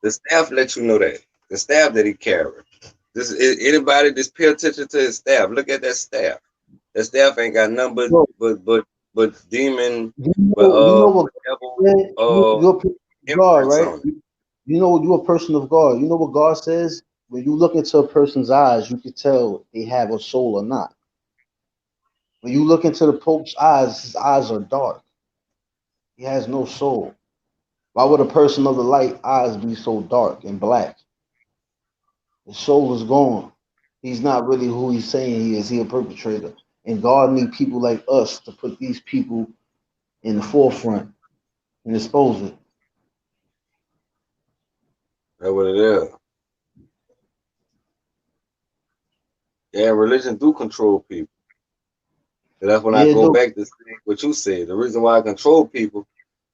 the staff let you know that. The staff that he carried. Anybody just pay attention to his staff. Look at that staff. That staff ain't got nothing Bro, but demon, you know what but devil, God said? You're a person of God, imprints right? on it. You know you're a person of God. You know what God says? When you look into a person's eyes, you can tell they have a soul or not. When you look into the Pope's eyes, his eyes are dark. He has no soul. Why would a person of the light eyes be so dark and black? His soul is gone. He's not really who he's saying he is. He a perpetrator. And God need people like us to put these people in the forefront and expose it. That's what it is. Yeah, religion do control people. So that's when I Yeah, go though. back to say what you said. The reason why I control people,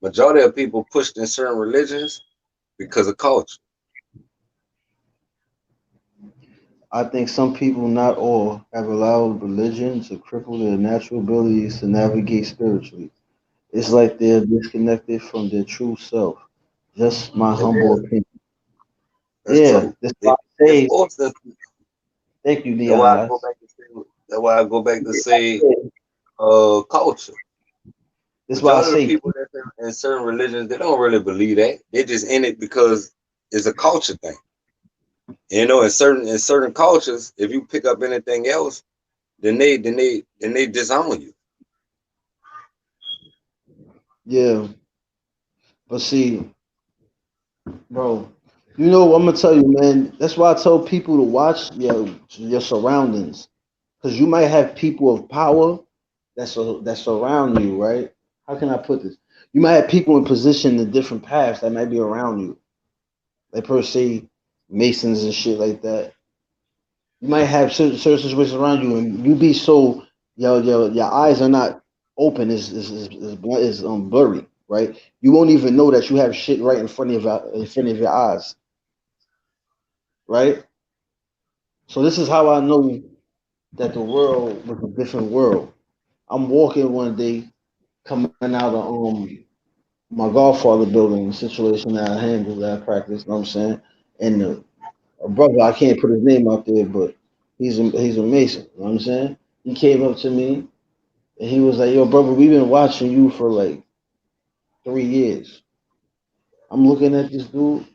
majority of people pushed in certain religions because of culture. I think some people, not all, have allowed religion to cripple their natural abilities to navigate spiritually. It's like they're disconnected from their true self. Just my It humble is. opinion. That's Yeah, true. that's why They I they say forced us. thank you, That's why I Leon. go back to say. That's why I go back to say That's culture. why I Majority of the say people that's in certain religions, they don't really believe that. They just in it because it's a culture thing. You know, in certain cultures, if you pick up anything else, then they disown you. yeah. But see, bro, you know I'm gonna tell you, man. That's why I tell people to watch your surroundings, because you might have people of power that surround you, right? How can I put this? You might have people in position in different paths that might be around you, like per se, masons and shit like that. You might have certain situations around you, and you be so your eyes are not open, is blurry, right? You won't even know that you have shit right in front of your eyes, right? So this is how I know that the world was a different world. I'm walking one day, coming out of my Godfather building situation that I handle that I practice. You know what I'm saying? And a brother, I can't put his name out there, but he's a Mason. You know what I'm saying? He came up to me and he was like, "Yo, brother, we've been watching you for like 3 years." I'm looking at this dude.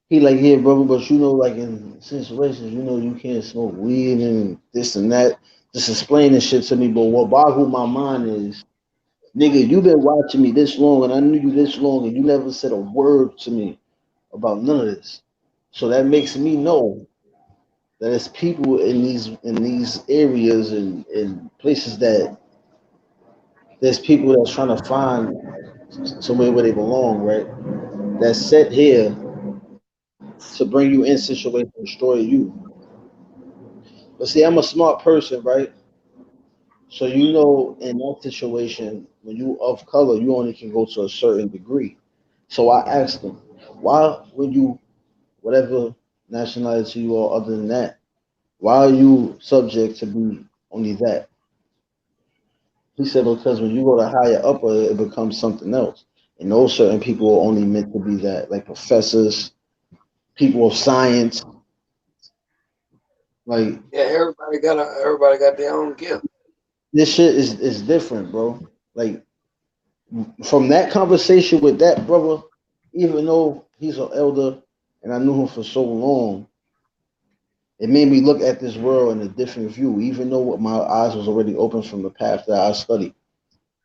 He like, "Yeah, brother, but you know, like in situations, you know, you can't smoke weed and this and that." Just explaining shit to me, but what boggled my mind is, nigga, you been watching me this long, and I knew you this long, and you never said a word to me about none of this. So that makes me know that it's people in these areas and places that there's people that's trying to find somewhere where they belong, right? That's set here to bring you in situation and destroy you. But see, I'm a smart person, right? So you know, in that situation, when you of color, you only can go to a certain degree. So I asked him, why when you whatever nationality you are other than that, why are you subject to be only that? He said because when you go to higher upper, it becomes something else. And those certain people are only meant to be that, like professors, people of science. Like Yeah, everybody got their own gift. this shit is different, bro. Like from that conversation with that brother, even though he's an elder and I knew him for so long, it made me look at this world in a different view. Even though my eyes was already open from the path that I studied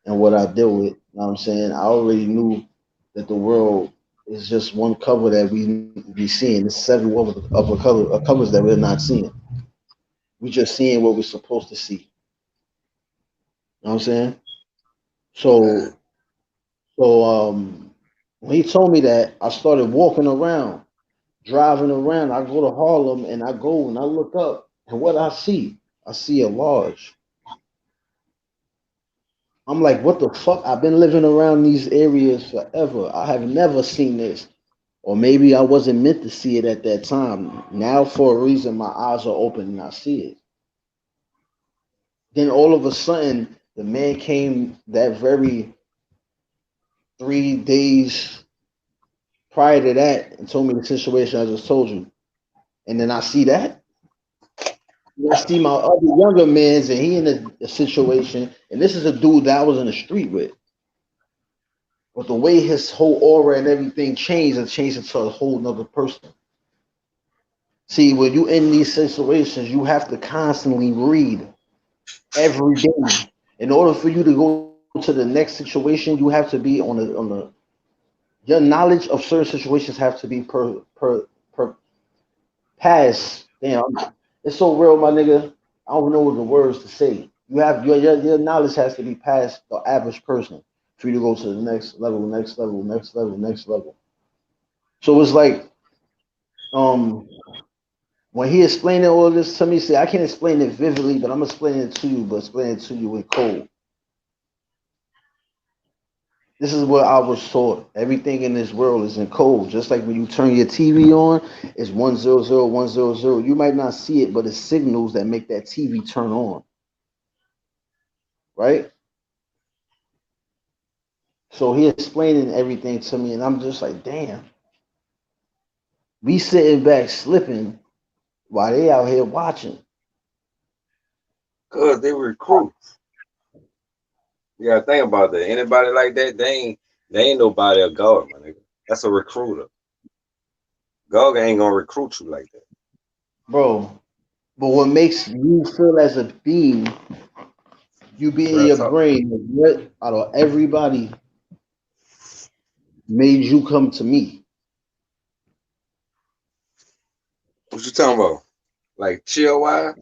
and what I deal with, you know what I'm saying? I already knew that the world is just one cover that we seeing. It's several other covers that we're not seeing. We just seeing what we're supposed to see. You know what I'm saying? Man, So so when he told me that, I started walking around, driving around. I go to Harlem and I go and I look up and what I see a large. I'm like, what the fuck? I've been living around these areas forever. I have never seen this. Or maybe I wasn't meant to see it at that time. Now, for a reason, my eyes are open and I see it. Then all of a sudden, the man came that very 3 days prior to that and told me the situation I just told you. And then I see that. I see my other younger man's and he in a situation. And this is a dude that I was in the street with. But the way his whole aura and everything changed, it changed into a whole nother person. See, when you in these situations, you have to constantly read every day. In order for you to go to the next situation, you have to be on the your knowledge of certain situations have to be per past. Damn, it's so real, my nigga. I don't know the words to say. You have your knowledge has to be past the average person for you to go to the next level, next level, next level, next level. So it's like um when he explained all this to me, see, I can't explain it vividly, but I'm explaining it to you, but explaining it to you in code. This is what I was taught. Everything in this world is in code. Just like when you turn your TV on, it's 100 100. You might not see it, but it's signals that make that TV turn on, right? So he explaining everything to me, and I'm just like, damn, we sitting back slipping while they out here watching. cause they recruits. You gotta think about that. Anybody like that, they ain't nobody a god, my nigga. That's a recruiter. God ain't gonna recruit you like that. Bro. But what makes you feel as a being, you be in Real your talk. brain, what out of everybody made you come to me? What you talking about? Like chill wise?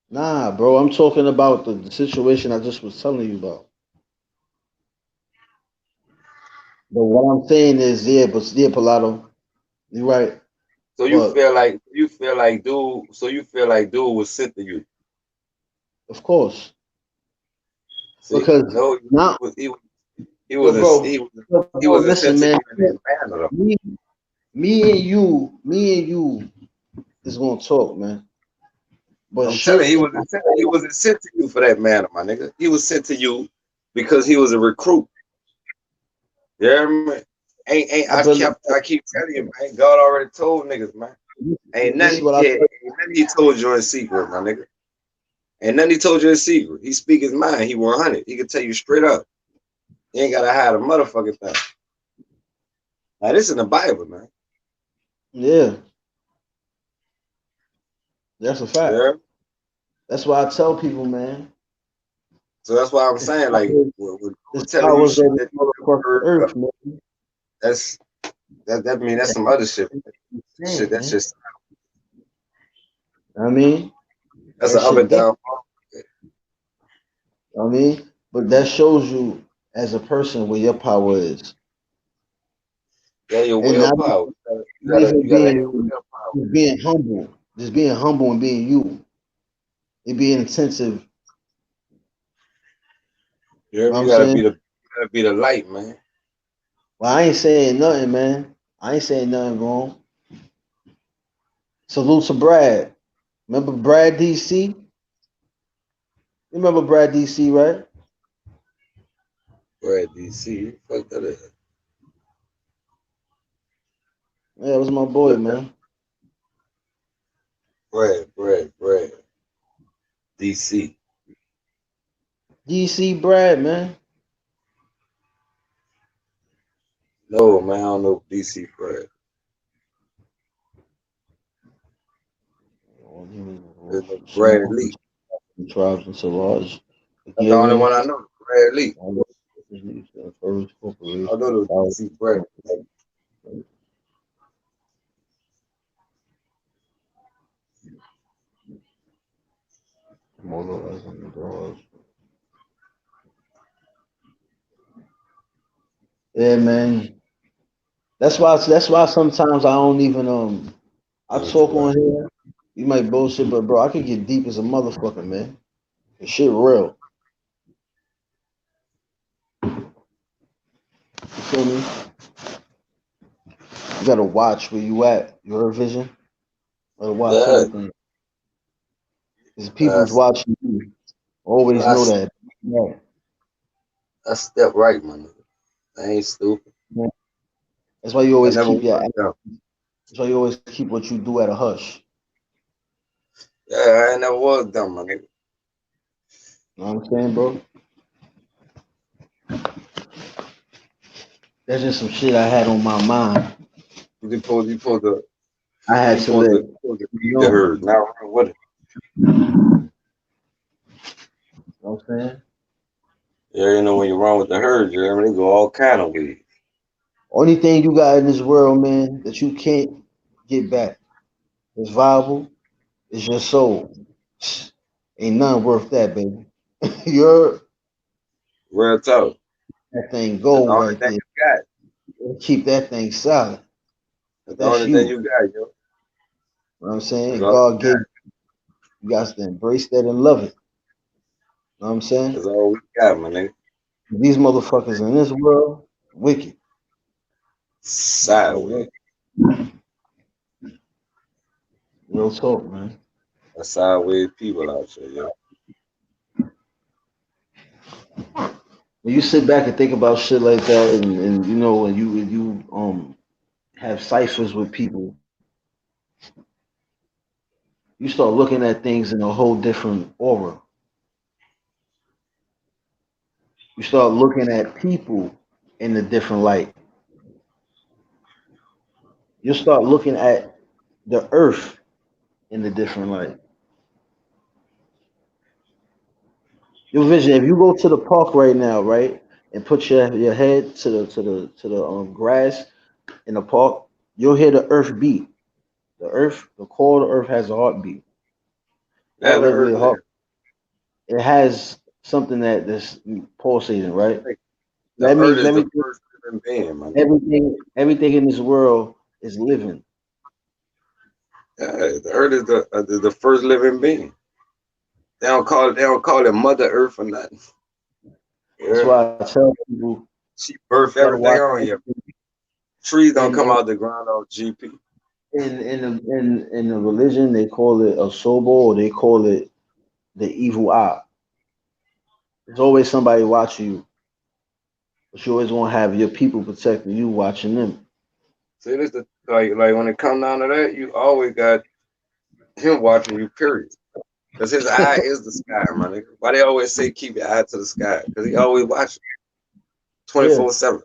Nah, bro, I'm talking about the situation I just was telling you about. But what I'm saying is, yeah, Pilato, you're right. So But dude was sent to you. of course, See, because no, now, he yo, wasn't bro, he was yo, he bro, wasn't sent listen, to man, you in that manner though. me, me and you is gonna talk, man. But I'm telling shit, you, he wasn't sent to you for that manner, my nigga. He was sent to you because he was a recruit. You hear me? Ain't I been, I keep telling you, man. God already told niggas, man. this is what I said. Ain't nothing he told you in secret, my nigga. Ain't nothing he told you in secret. He speak his mind. He 100. He can tell you straight up. You ain't gotta hide a motherfucking thing. Now this in the Bible, man. Yeah, that's a fact. Yeah. That's why I tell people, man. So that's why I'm It's saying, like, powers, we're it's telling you powers shit that that you never motherfucking heard of. earth, man. That's that mean that's some other shit. Shit, Insane, that's man. just I mean, that's that an up shit and definitely. down. I mean, but that shows you as a person where your power is, Yeah, your and not, willpower. not even You gotta have being willpower. just being humble, just being humble and being you, it being intensive. You You hear know what me? I'm saying? You gotta be the light, man. Well, I ain't saying nothing, man. I ain't saying nothing wrong. Salute to Brad. Remember Brad DC? You remember Brad DC, right? Where DC? Fuck that is. Yeah, it was my boy, Look that man. Brad. DC. DC Brad, man. No, man, I don't know DC Brad. There's no Brad Small Lee. tribes and so large. That's the only one I Hungarians, know. Brad Lee. first I know corporation, those DC Brad. yeah, man. That's why sometimes I don't even I That's talk right. on here. You might bullshit, but bro, I can get deep as a motherfucker, man. The shit real. You feel me? You gotta watch where you at. Your vision. Gotta watch Yeah, everything. Because people's that's watching you. Always know that's that. Yeah. that's step right, man. I ain't stupid. That's why you I always never keep your. was dumb. That's why you always keep what you do at a hush. Yeah, I never was dumb, my nigga. You know what I'm saying, bro? That's just some shit I had on my mind. I had You to let supposed to you feed the know. herd. Now what? You know what I'm saying? Yeah, you know when you run with the herd, Jeremy, they go all kind of ways. Only thing you got in this world, man, that you can't get back is viable is your soul. Ain't none worth that, baby. You're Real talk. that thing That's the gold only right thing there. you got. Keep that thing solid. That's the That's only you. thing You you got, yo. know what I'm That's saying? all God we gave got. you guys to embrace that and love it. You know what I'm saying? That's all we got, my nigga. These motherfuckers in this world, wicked. Sideways. Real talk, man. That's sideways people out there, yo. When you sit back and think about shit like that, and you know, when you have ciphers with people, you start looking at things in a whole different aura. You start looking at people in a different light. You start looking at the earth in a different light. Your vision. If you go to the park right now, right, and put your head to the grass in the park, you'll hear the earth beat. The earth, the core of the earth has a heartbeat. Not Now the literally earth a live. heart. It has something that's pulsating, right? Like, the That earth means is the everything, first living being, my nigga. everything in this world is living. Yeah, the earth is the first living being. They don't call it Mother Earth or nothing. That's Yeah. why I tell people She birthed you gotta everything watch on you. Trees don't and come out the ground on GP. in the religion they call it a sobo or they call it the evil eye. There's always somebody watching you, but you always want to have your people protecting you, watching them. See, this the like when it come down to that, you always got him watching you. Period. Because his eye is the sky, my nigga. Why they always say keep your eye to the sky? Because he always watching Yeah, 24/7.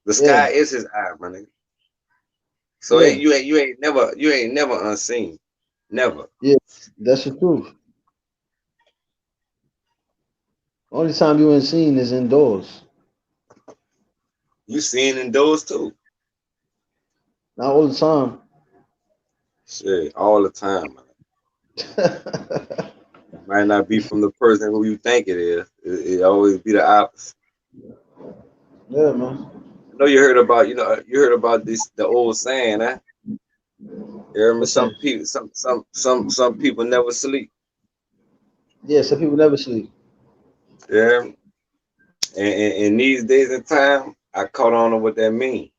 The yeah, sky is his eye, my nigga. So yeah, you ain't never unseen. Never. yeah. That's the truth. Only time you ain't seen is indoors. You seeing in those too. Not all the time. Shit, all the time, man. It might not be from the person who you think it is. It always be the opposite. Yeah, man. I know you heard about this the old saying, huh? You heard me? What's that? Some people never sleep. Yeah, some people never sleep. Yeah. And these days and time, I caught on to what that means.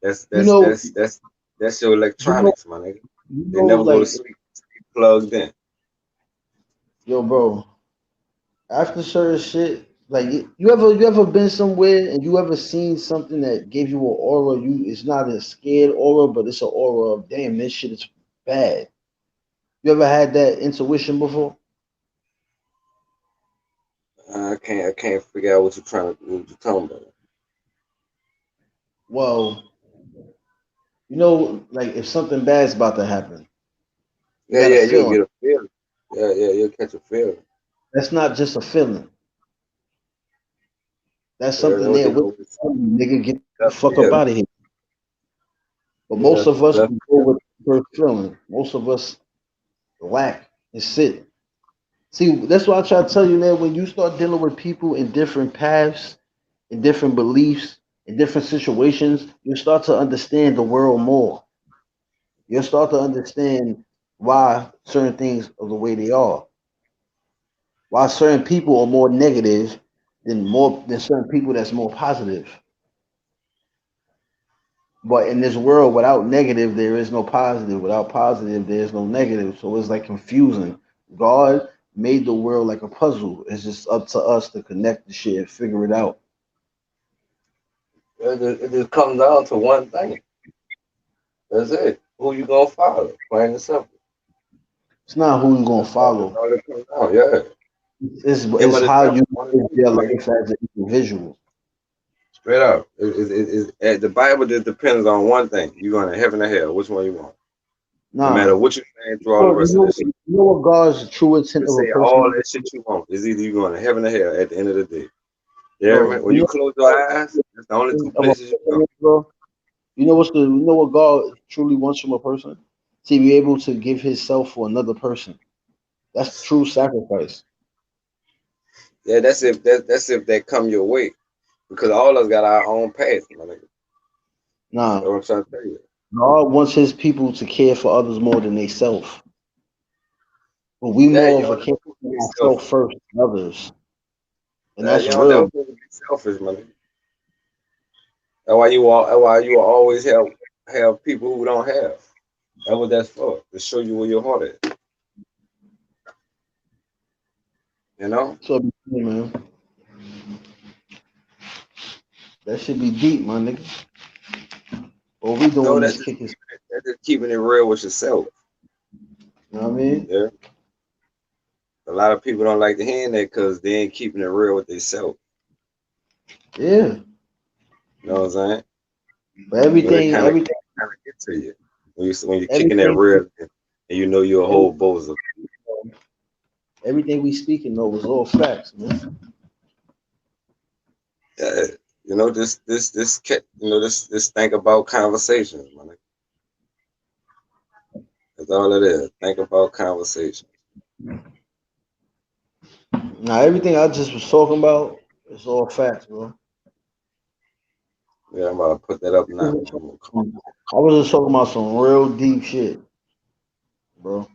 That's You that's know, that's that's that's your you know, electronics, my nigga. They never go to like, sleep. Plugged in. yo, bro. After certain shit, like you ever been somewhere and you ever seen something that gave you an aura? You it's not a scared aura, but it's an aura of damn this shit is bad. You ever had that intuition before? I can't figure out what you're talking about. Well, like if something bad's about to happen, you Yeah, got a yeah, you'll feeling. get a feeling. Yeah, yeah, you'll catch a feeling. That's not just a feeling. That's Yeah, something know what there they with call it? you, nigga. Get the Gut fuck up feeling. out of here. But Yeah, most of us gut we go with the first feeling. Most of us lack and sit. See, that's why I try to tell you, man. When you start dealing with people in different paths, in different beliefs, in different situations, you start to understand the world more. You'll start to understand why certain things are the way they are. Why certain people are more negative than certain people that's more positive. But in this world, without negative, there is no positive. Without positive, there is no negative. So it's like confusing. God made the world like a puzzle. It's just up to us to connect the shit and figure it out. it just comes down to one thing. That's it. Who you gonna follow? Plain and simple. It's not who you're gonna That's all. That's follow. all it comes down. Yeah. It's Him or the how you devil. One of live the two. your I mean, life as an individual. straight up. The Bible just depends on one thing. You going to heaven or hell? Which one you want? No Nah. matter what you're saying through all the Well, rest of this shit. you know what God's true You intent can of a say person all is? that shit you want. It's either you going to heaven or hell at the end of the day. You hear me? Bro, When you close your eyes, that's the only two of a places you go. person, bro. You know what God truly wants from a person? To be able to give himself for another person. That's true sacrifice. Yeah, that's if that come your way. Because all of us got our own path, my nigga. That's Nah, what I'm trying to tell you. God wants his people to care for others more than they self. But we Yeah, more you of a don't care never supposed to be for ourselves selfish. first than others. And Yeah, that's you don't never real. supposed to be selfish, man. That's why you will always have people who don't have. That's what that's for. To show you where your heart is. You know? So man, that should be deep, my nigga. All we No, doing that's is just kicking. keeping it real with yourself. You know what I mean? Yeah. A lot of people don't like to hear that because they ain't keeping it real with themselves. Yeah. You know what I'm saying? But But it kind of everything, kind of get to you when you're kicking that everything, real and you know you're a every, whole bozo. everything we speaking though was all facts, man. Yeah. This think about conversations, man. That's all it is. Think about conversations. Now everything I just was talking about is all facts, bro. Yeah, I'm about to put that up I now. was just talking about some real deep shit, bro.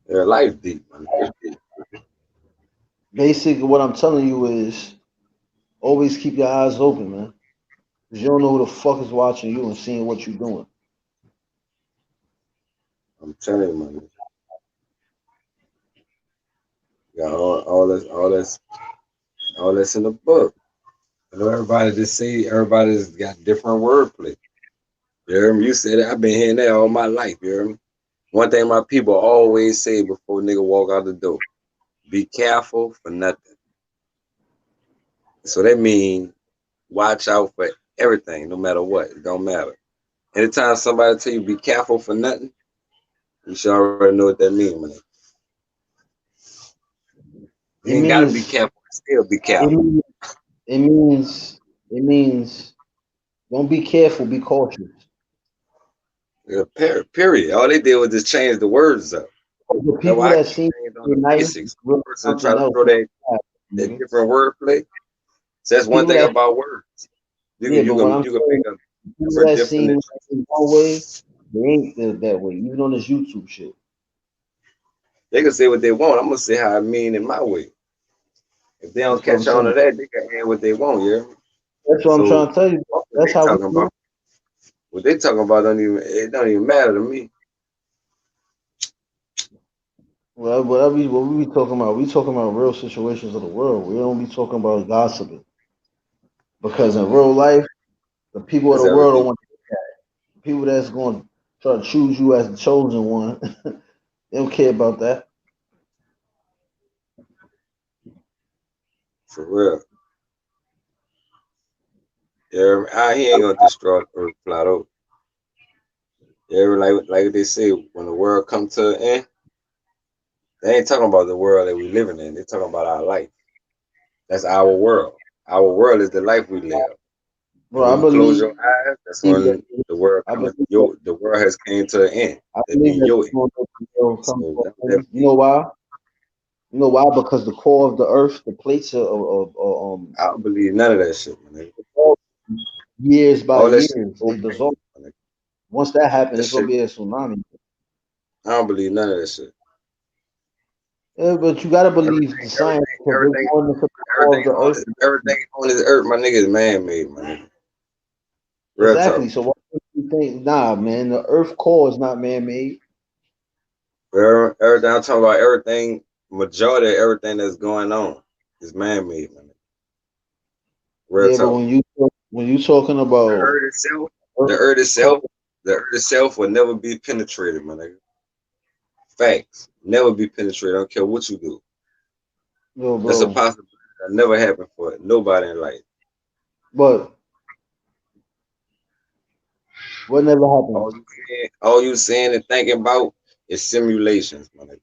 Yeah, life deep, man. Basically, what I'm telling you is always keep your eyes open, man. Because you don't know who the fuck is watching you and seeing what you're doing. I'm telling you, man. Got all that's in the book. You know, everybody's got different wordplay. You hear me? You said it. I've been hearing that all my life. You hear me? One thing my people always say before nigga walk out the door: be careful for nothing. So that means watch out for everything, no matter what. It don't matter. Anytime somebody tell you be careful for nothing, you should already know what that means, man. You It ain't gotta be means careful, still be it careful. means it means don't be careful, be cautious. Yeah, period. All they did was just change the words up. The That's people why I that keep seem saying on to the be nice basics. When really a person try something to else. throw that Nigga. different wordplay. So that's one People thing that about words. You yeah, can but you what can I'm you can saying, make a people different that seem definition. like in one way, they ain't that way. Even on this YouTube shit. They can say what they want. I'm gonna say how I mean in my way. If they don't That's what I'm catch on saying. to that, they can add what they want, yeah. That's what I'm So trying to tell you. what That's they how we talking do. about? What they talking about don't even matter to me. Well, what we be talking about? We talking about real situations of the world. We don't be talking about gossiping because in Yeah, real life, the people of that's the world don't everything. want people that's going. Try to choose you as the chosen one. They don't care about that. For real. Yeah, he ain't gonna destroy Earth flat out. Yeah, like they say, when the world come to an end, they ain't talking about the world that we living in. They talking about our life. That's our world. Our world is the life we live. And Bro, when I you close believe your eyes, that's that when the world I coming. believe that The world has came to an end. I That believe mean that your end. the world comes So to that an that end. You know why? You know why? Because the core of the earth, the plates are I don't believe none of that shit, man. dissolve years by All that shit years. They propane, dissolve. man. Once that happens, That it's gonna shit. be a tsunami. I don't believe none of that shit. Yeah, but you gotta believe Everything, the science everything, because they're everything, going into the core of everything the on earth. this, everything on this earth, my nigga, is man made, my nigga. Real Exactly. talk. So why do you think? Nah, man, the earth core is not man-made. Everything I'm talking about, everything, majority of everything that's going on is man made, man. Real Yeah, but talk. when you talking The about earth itself, the earth earth core, itself, the earth itself will never be penetrated, my nigga. Facts. Never be penetrated. I don't care what you do. yo, That's a bro. possibility that never happened for nobody in life. But what never happened, All you saying and thinking about is simulations, my nigga.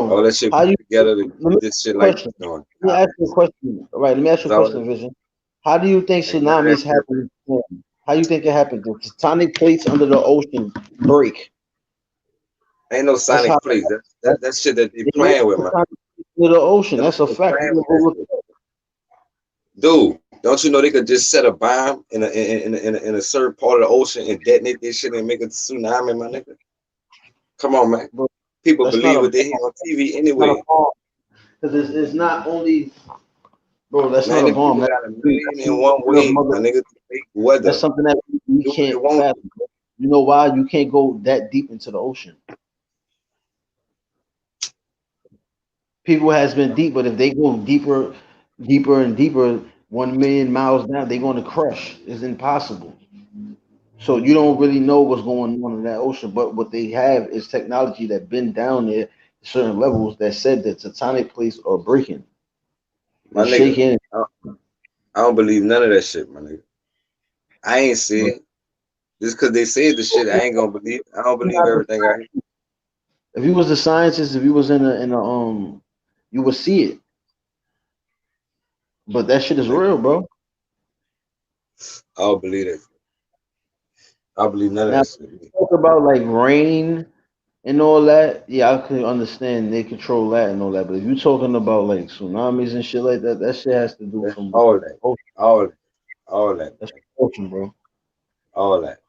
All bro? that shit How put you? together to Let me keep ask this you shit a like question. this going. Let me ask you a question. All right, let me ask you That's a all that question, Vision. How do you think ain't none of that tsunamis shit. happen? How you think it happened? The tectonic plates under the ocean break. Ain't no That's how sonic plays. That shit that they they playing with, man. tectonic plates under the ocean. Them That's a niggas fact. playing with that shit. Dude, don't you know they could just set a bomb in a certain part of the ocean and detonate this shit and make a tsunami, my nigga? Come on, man. Bro, People that's not believe a what they hear on TV not a anyway. bomb because it's not only bro. That's not Man, a the bomb. people That's got a million that's and one the ways, mother. my nigga, to make That's weather. something that we Do what they can't want to. fathom. You know why? You can't go that deep into the ocean. People has been deep, but if they go deeper, deeper and deeper, 1 million miles down, they're going to crush. It's impossible. So you don't really know what's going on in that ocean. But what they have is technology that been down there at certain levels that said that tectonic plates are breaking. My They're nigga, shaking. I don't believe none of that shit, my nigga. I ain't see But it. Just because they said the shit, I ain't gonna believe it. I don't believe everything I hear. if you was a scientist, if you was in a you would see it. But that shit is Nigga, real, bro. I don't believe that. I don't believe none of Now that shit. talk about like rain and all that, yeah, I could understand they control that and all that. But if you're talking about like tsunamis and shit like that, that shit has to do That's from all within the that. ocean. All that. All that. That's the ocean, bro. All that.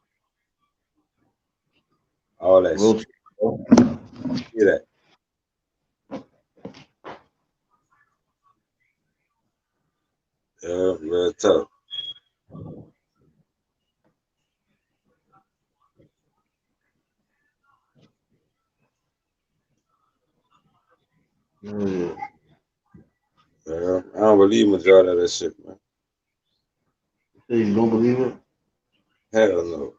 All that Real shit. talk, bro. Hear that. Yeah, real tough. Yeah. Yeah, I don't believe majority of that shit, man. Say you don't believe it? Hell no.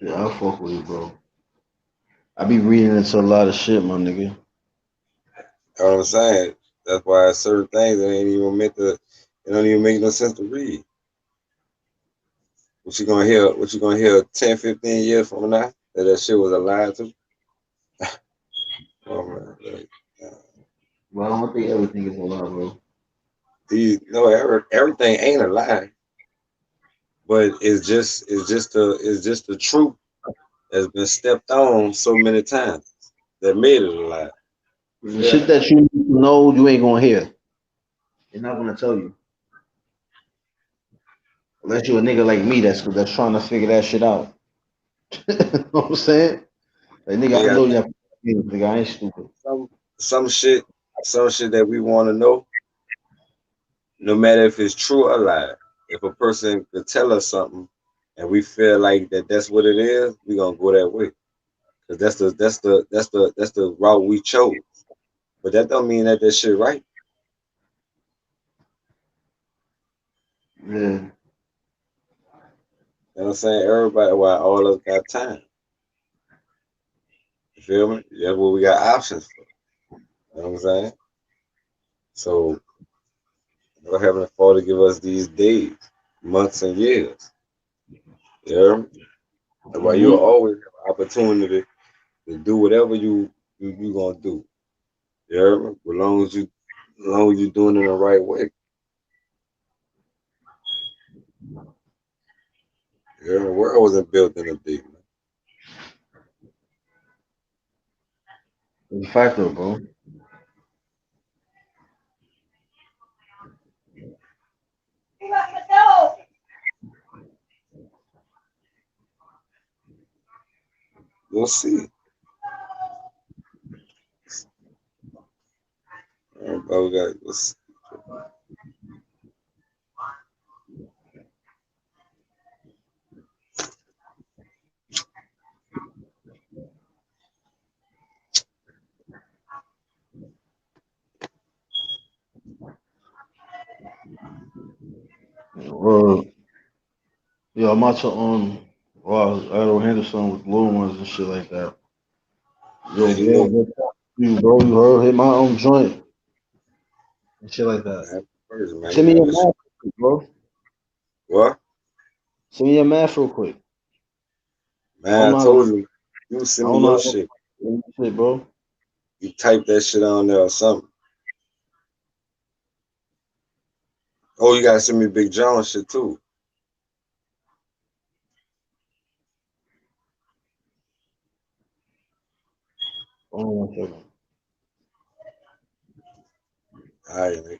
Yeah, I'll fuck with you, bro. I be reading into a lot of shit, my nigga. You know what I'm saying? That's why certain things that ain't even meant to, it don't even make no sense to read. What you gonna hear 10, 15 years from now? That shit was a lie to? Oh man. Uh, Well, I don't think everything is a lie, bro. everything ain't a lie, but it's just the truth that's been stepped on so many times that made it a lie. You The feel shit me? that you need to know, you ain't gonna hear. They're not gonna tell you. Unless you a nigga like me that's trying to figure that shit out. You know what I'm saying? Like nigga, I Yeah, I know you think have nigga, I ain't stupid. some some shit some shit that we want to know, no matter if it's true or lie. If a person could tell us something and we feel like that's what it is, we gonna go that way. Cause that's the route we chose. But that don't mean that shit right. Yeah. You know what I'm saying? Everybody, why all of us got time. You feel me? That's what we got options for. You know what I'm saying? So, what Heavenly Father give us these days, months, and years. You hear me? That's why you'll Mm-hmm. always have an opportunity to do whatever you gonna do. You hear me? As long as you doing it the right way. You hear me? The world wasn't built in a day, man. It's a factor, bro. We'll see. Everybody got. Yeah, I'm out to Idle Henderson with little ones and shit like that. Yo, Man, you know, bro, you bro, you heard hit my own joint and shit like that. man, first, man, you Send me gotta your listen. math, real quick, bro. What? Send me your math real quick. I don't Man, I know how to. told you, you I send me don't know your how to shit. do shit, bro. You type that shit on there or something. Oh, you gotta send me Big John shit too. Hold on one second. All right, nigga.